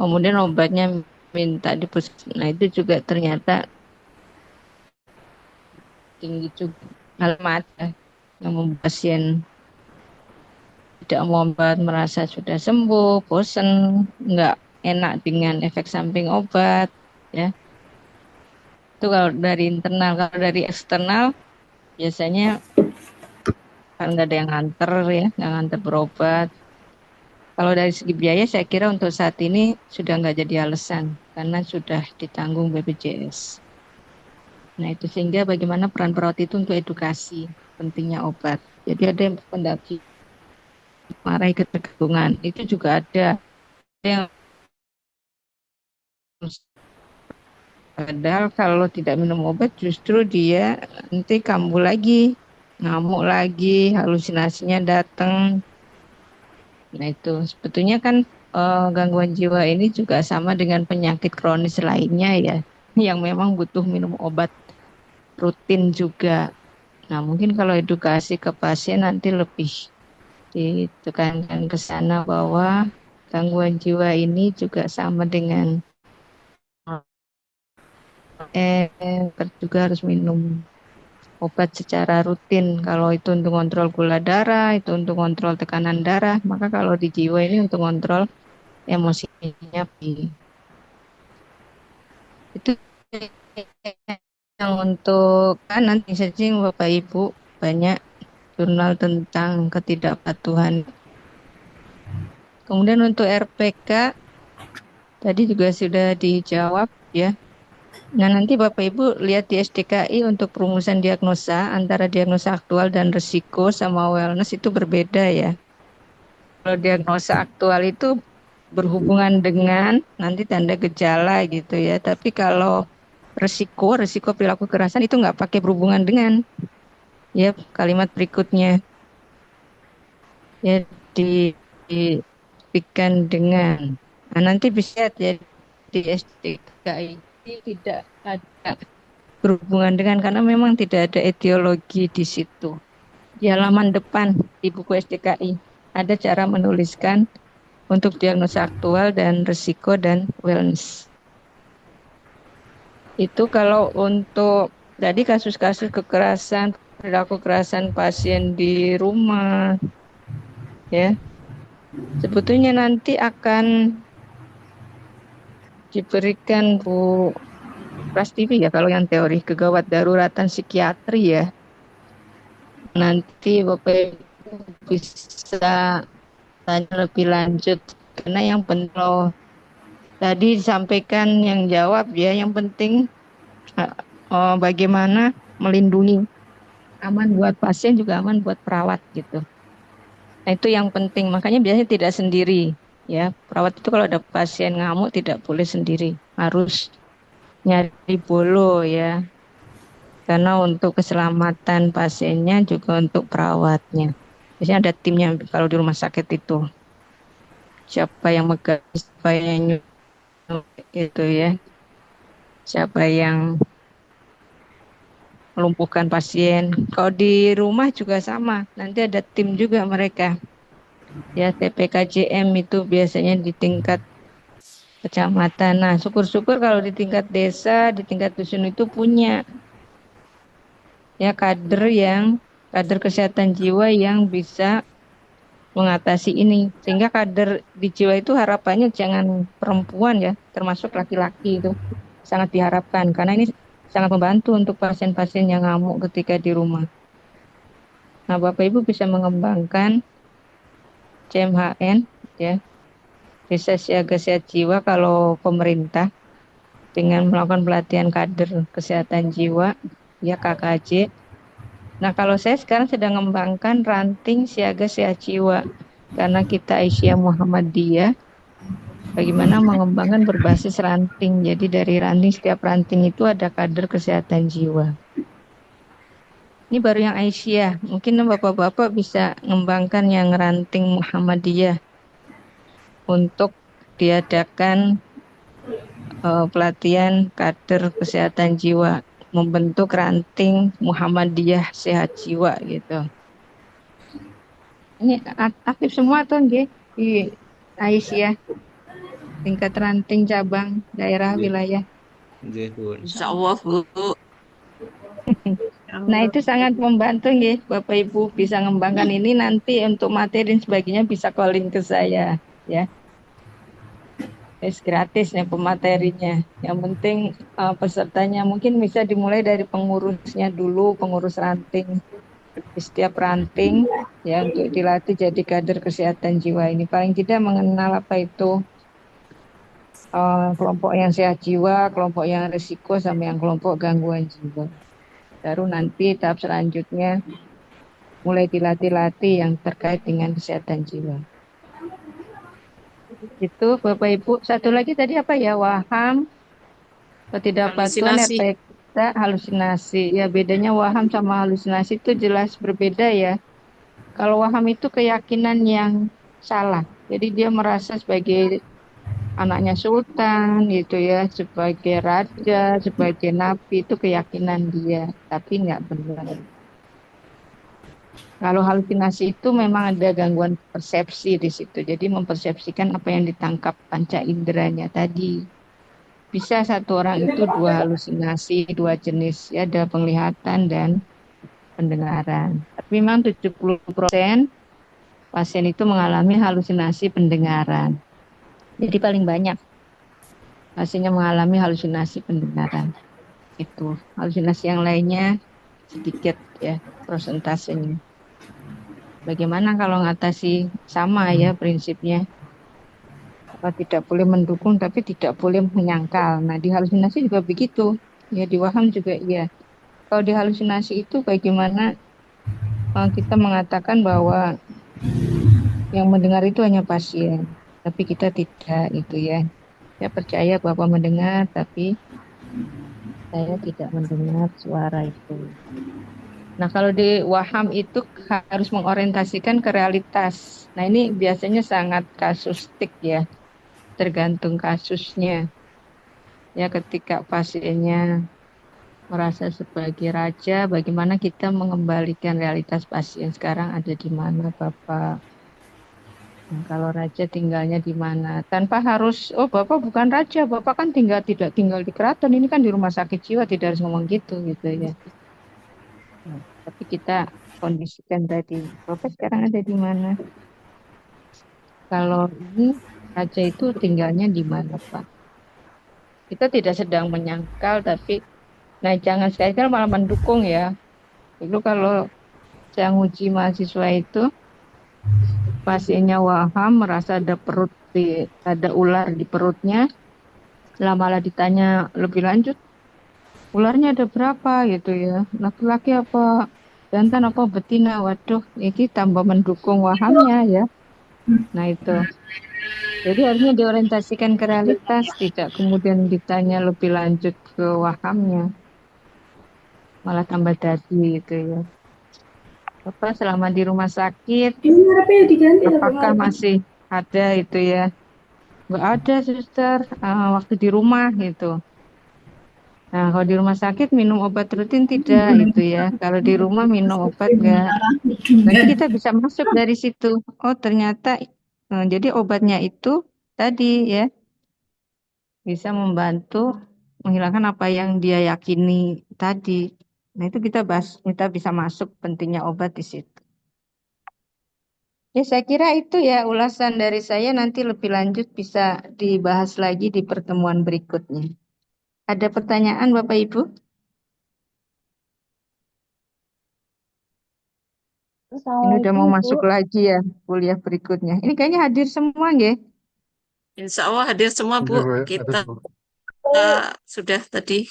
Kemudian obatnya minta di puskesmas. Nah itu juga ternyata tinggi juga. Alamat yang membuat pasien tidak mau obat, merasa sudah sembuh, bosan, nggak enak dengan efek samping obat, ya. Itu kalau dari internal. Kalau dari eksternal biasanya kan nggak ada yang nganter ya, nggak nganter berobat. Kalau dari segi biaya saya kira untuk saat ini sudah nggak jadi alasan karena sudah ditanggung BPJS. Nah itu sehingga bagaimana peran perawat itu untuk edukasi pentingnya obat. Jadi ada yang pendaki marahi ketergantungan itu juga ada yang padahal kalau tidak minum obat justru dia nanti kambuh lagi, ngamuk lagi, halusinasinya datang. Nah itu sebetulnya kan gangguan jiwa ini juga sama dengan penyakit kronis lainnya ya, yang memang butuh minum obat rutin juga. Nah mungkin kalau edukasi ke pasien nanti lebih ditekankan ke sana bahwa gangguan jiwa ini juga sama dengan juga harus minum obat secara rutin. Kalau itu untuk kontrol gula darah, itu untuk kontrol tekanan darah, maka kalau di jiwa ini untuk kontrol emosinya. Itu yang untuk kan nanti searching Bapak Ibu banyak jurnal tentang ketidakpatuhan. Kemudian untuk RPK tadi juga sudah dijawab ya. Nah nanti Bapak Ibu lihat di SDKI untuk perumusan diagnosa antara diagnosa aktual dan risiko sama wellness itu berbeda ya. Kalau diagnosa aktual itu berhubungan dengan nanti tanda gejala gitu ya. Tapi kalau risiko perilaku kekerasan itu nggak pakai berhubungan dengan ya kalimat berikutnya ya diberikan dengan. Nah nanti bisa ya di SDKI tidak ada berhubungan dengan karena memang tidak ada etiologi di situ. Di halaman depan di buku SDKI ada cara menuliskan untuk diagnosa aktual dan risiko dan wellness. Itu kalau untuk tadi kasus-kasus kekerasan, perilaku kekerasan pasien di rumah ya. Sebetulnya nanti akan diberikan Bu Prastivi ya kalau yang teori kegawat daruratan psikiatri ya. Nanti Bapak Ibu bisa tanya lebih lanjut karena yang penting tadi disampaikan yang jawab ya yang penting bagaimana melindungi aman buat pasien juga aman buat perawat gitu. Nah itu yang penting makanya biasanya tidak sendiri ya perawat itu kalau ada pasien ngamuk tidak boleh sendiri harus nyari bolo ya karena untuk keselamatan pasiennya juga untuk perawatnya biasanya ada timnya kalau di rumah sakit itu siapa yang megang siapa yang itu ya siapa yang melumpuhkan pasien kalau di rumah juga sama nanti ada tim juga mereka ya TPKJM itu biasanya di tingkat kecamatan. Nah, syukur-syukur kalau di tingkat desa, di tingkat dusun itu punya ya kader kesehatan jiwa yang bisa mengatasi ini. Sehingga kader di jiwa itu harapannya jangan perempuan ya, termasuk laki-laki itu sangat diharapkan karena ini sangat membantu untuk pasien-pasien yang ngamuk ketika di rumah. Nah, Bapak Ibu bisa mengembangkan CMHN ya. Desa Siaga Sehat Jiwa kalau pemerintah dengan melakukan pelatihan kader kesehatan jiwa ya KKJ. Nah kalau saya sekarang sedang mengembangkan ranting Siaga Sehat Jiwa karena kita Aisyah Muhammadiyah bagaimana mengembangkan berbasis ranting. Jadi dari ranting setiap ranting itu ada kader kesehatan jiwa. Ini baru yang Aisyah. Mungkin bapak-bapak bisa mengembangkan yang ranting Muhammadiyah untuk diadakan pelatihan kader kesehatan jiwa, membentuk ranting Muhammadiyah Sehat Jiwa gitu. Ini aktif semua tuh nggih di Aisyah tingkat ranting cabang daerah wilayah. Insya Allah Bu. Nah itu sangat membantu nggih Bapak Ibu bisa mengembangkan ini nanti untuk materi dan sebagainya bisa calling ke saya ya. Gratis ya pematerinya. Yang penting pesertanya mungkin bisa dimulai dari pengurusnya dulu, pengurus ranting. Di setiap ranting ya untuk dilatih jadi kader kesehatan jiwa ini. Paling tidak mengenal apa itu kelompok yang sehat jiwa, kelompok yang risiko, sama yang kelompok gangguan jiwa. Baru nanti tahap selanjutnya mulai dilatih-latih yang terkait dengan kesehatan jiwa. Itu Bapak Ibu. Satu lagi tadi apa ya? Waham, ketidakpatuhan, Halusinasi. efek halusinasi. Ya bedanya waham sama halusinasi itu jelas berbeda ya. Kalau waham itu keyakinan yang salah. Jadi dia merasa sebagai anaknya sultan gitu ya, sebagai raja, sebagai nabi, itu keyakinan dia, tapi nggak benar. Kalau halusinasi itu memang ada gangguan persepsi di situ. Jadi mempersepsikan apa yang ditangkap panca inderanya tadi. Bisa satu orang itu dua halusinasi, dua jenis, ya ada penglihatan dan pendengaran. Tapi memang 70% pasien itu mengalami halusinasi pendengaran. Jadi paling banyak pasiennya mengalami halusinasi pendengaran. Itu halusinasi yang lainnya sedikit ya persentasenya. Bagaimana kalau ngatasi? Sama ya prinsipnya. Tidak boleh mendukung tapi tidak boleh menyangkal. Nah di halusinasi juga begitu. Ya di waham juga iya. Kalau di halusinasi itu bagaimana kita mengatakan bahwa yang mendengar itu hanya pasien, tapi kita tidak itu ya. Saya percaya bahwa mendengar, tapi saya tidak mendengar suara itu. Nah, kalau di waham itu harus mengorientasikan ke realitas. Nah, ini biasanya sangat kasustik ya, tergantung kasusnya. Ya, ketika pasiennya merasa sebagai raja, bagaimana kita mengembalikan realitas pasien sekarang ada di mana, Bapak? Nah, kalau raja tinggalnya di mana? Tanpa harus, oh Bapak bukan raja, Bapak kan tidak tinggal di keraton, ini kan di rumah sakit jiwa, tidak harus ngomong gitu ya. Nah, tapi kita kondisikan tadi, Bapak sekarang ada di mana? Kalau ini raja itu tinggalnya di mana, Pak? Kita tidak sedang menyangkal, tapi nah jangan sekali-kali malah mendukung ya. Dulu kalau saya nguji mahasiswa itu, pasiennya waham merasa ada ular di perutnya, malah ditanya lebih lanjut, ularnya ada berapa gitu ya, laki-laki apa jantan apa betina. Waduh, ini tambah mendukung wahamnya ya. Nah itu, jadi harusnya diorientasikan ke realitas, tidak kemudian ditanya lebih lanjut ke wahamnya, malah tambah dadi gitu ya. Bapak selama di rumah sakit apakah masih ada itu ya? Nggak ada suster, waktu di rumah gitu. Nah, kalau di rumah sakit minum obat rutin tidak itu ya. Kalau di rumah minum obat enggak. Nanti kita bisa masuk dari situ. Oh, ternyata jadi obatnya itu tadi ya bisa membantu menghilangkan apa yang dia yakini tadi. Nah, itu kita bisa masuk pentingnya obat di situ. Ya, saya kira itu ya ulasan dari saya, nanti lebih lanjut bisa dibahas lagi di pertemuan berikutnya. Ada pertanyaan Bapak Ibu? Ini udah mau masuk lagi ya kuliah berikutnya. Ini kayaknya hadir semua nggih? Insya Allah hadir semua Bu. Kita sudah tadi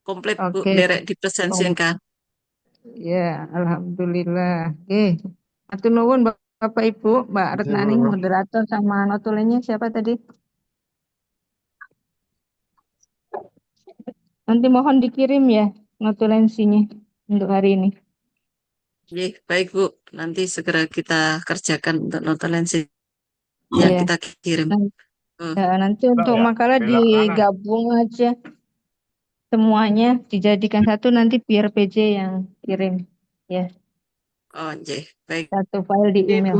komplit Bu, Oke. derek dipresensikan. Ya, alhamdulillah. Atur nuwun Bapak Ibu, Mbak Retnani moderator sama notulennya siapa tadi? Nanti mohon dikirim ya notulensinya untuk hari ini. Baik Bu, nanti segera kita kerjakan untuk notulensi yang Iya. kita kirim. Nanti untuk makalah digabung aja semuanya, dijadikan satu, nanti biar PJ yang kirim ya. Oh, baik. Satu file di email.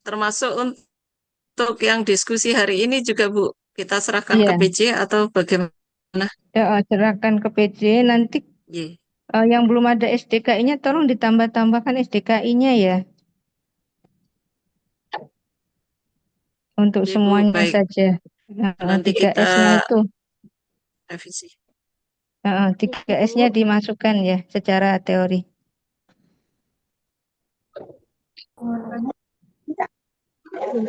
Termasuk untuk yang diskusi hari ini juga Bu, kita serahkan Iya. ke PJ atau bagaimana? Serahkan ke PJ nanti. Yang belum ada SDKI-nya tolong ditambah-tambahkan SDKI-nya ya. Untuk semuanya baik. saja. Nanti 3S-nya kita itu. revisi. 3S-nya dimasukkan ya secara teori.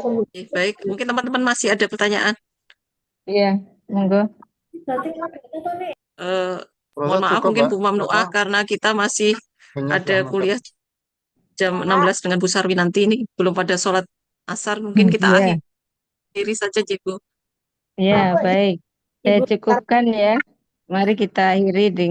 Oke, baik, mungkin teman-teman masih ada pertanyaan. Iya, monggo. Mohon maaf, cukup, mungkin Mbak. Bu Mamnuah, karena kita masih ada kuliah jam 16 dengan Bu Sarwi nanti ini belum pada sholat asar, mungkin kita Iya, akhiri saja, Bu. iya, baik. Saya cukupkan ya. Mari kita akhiri dengan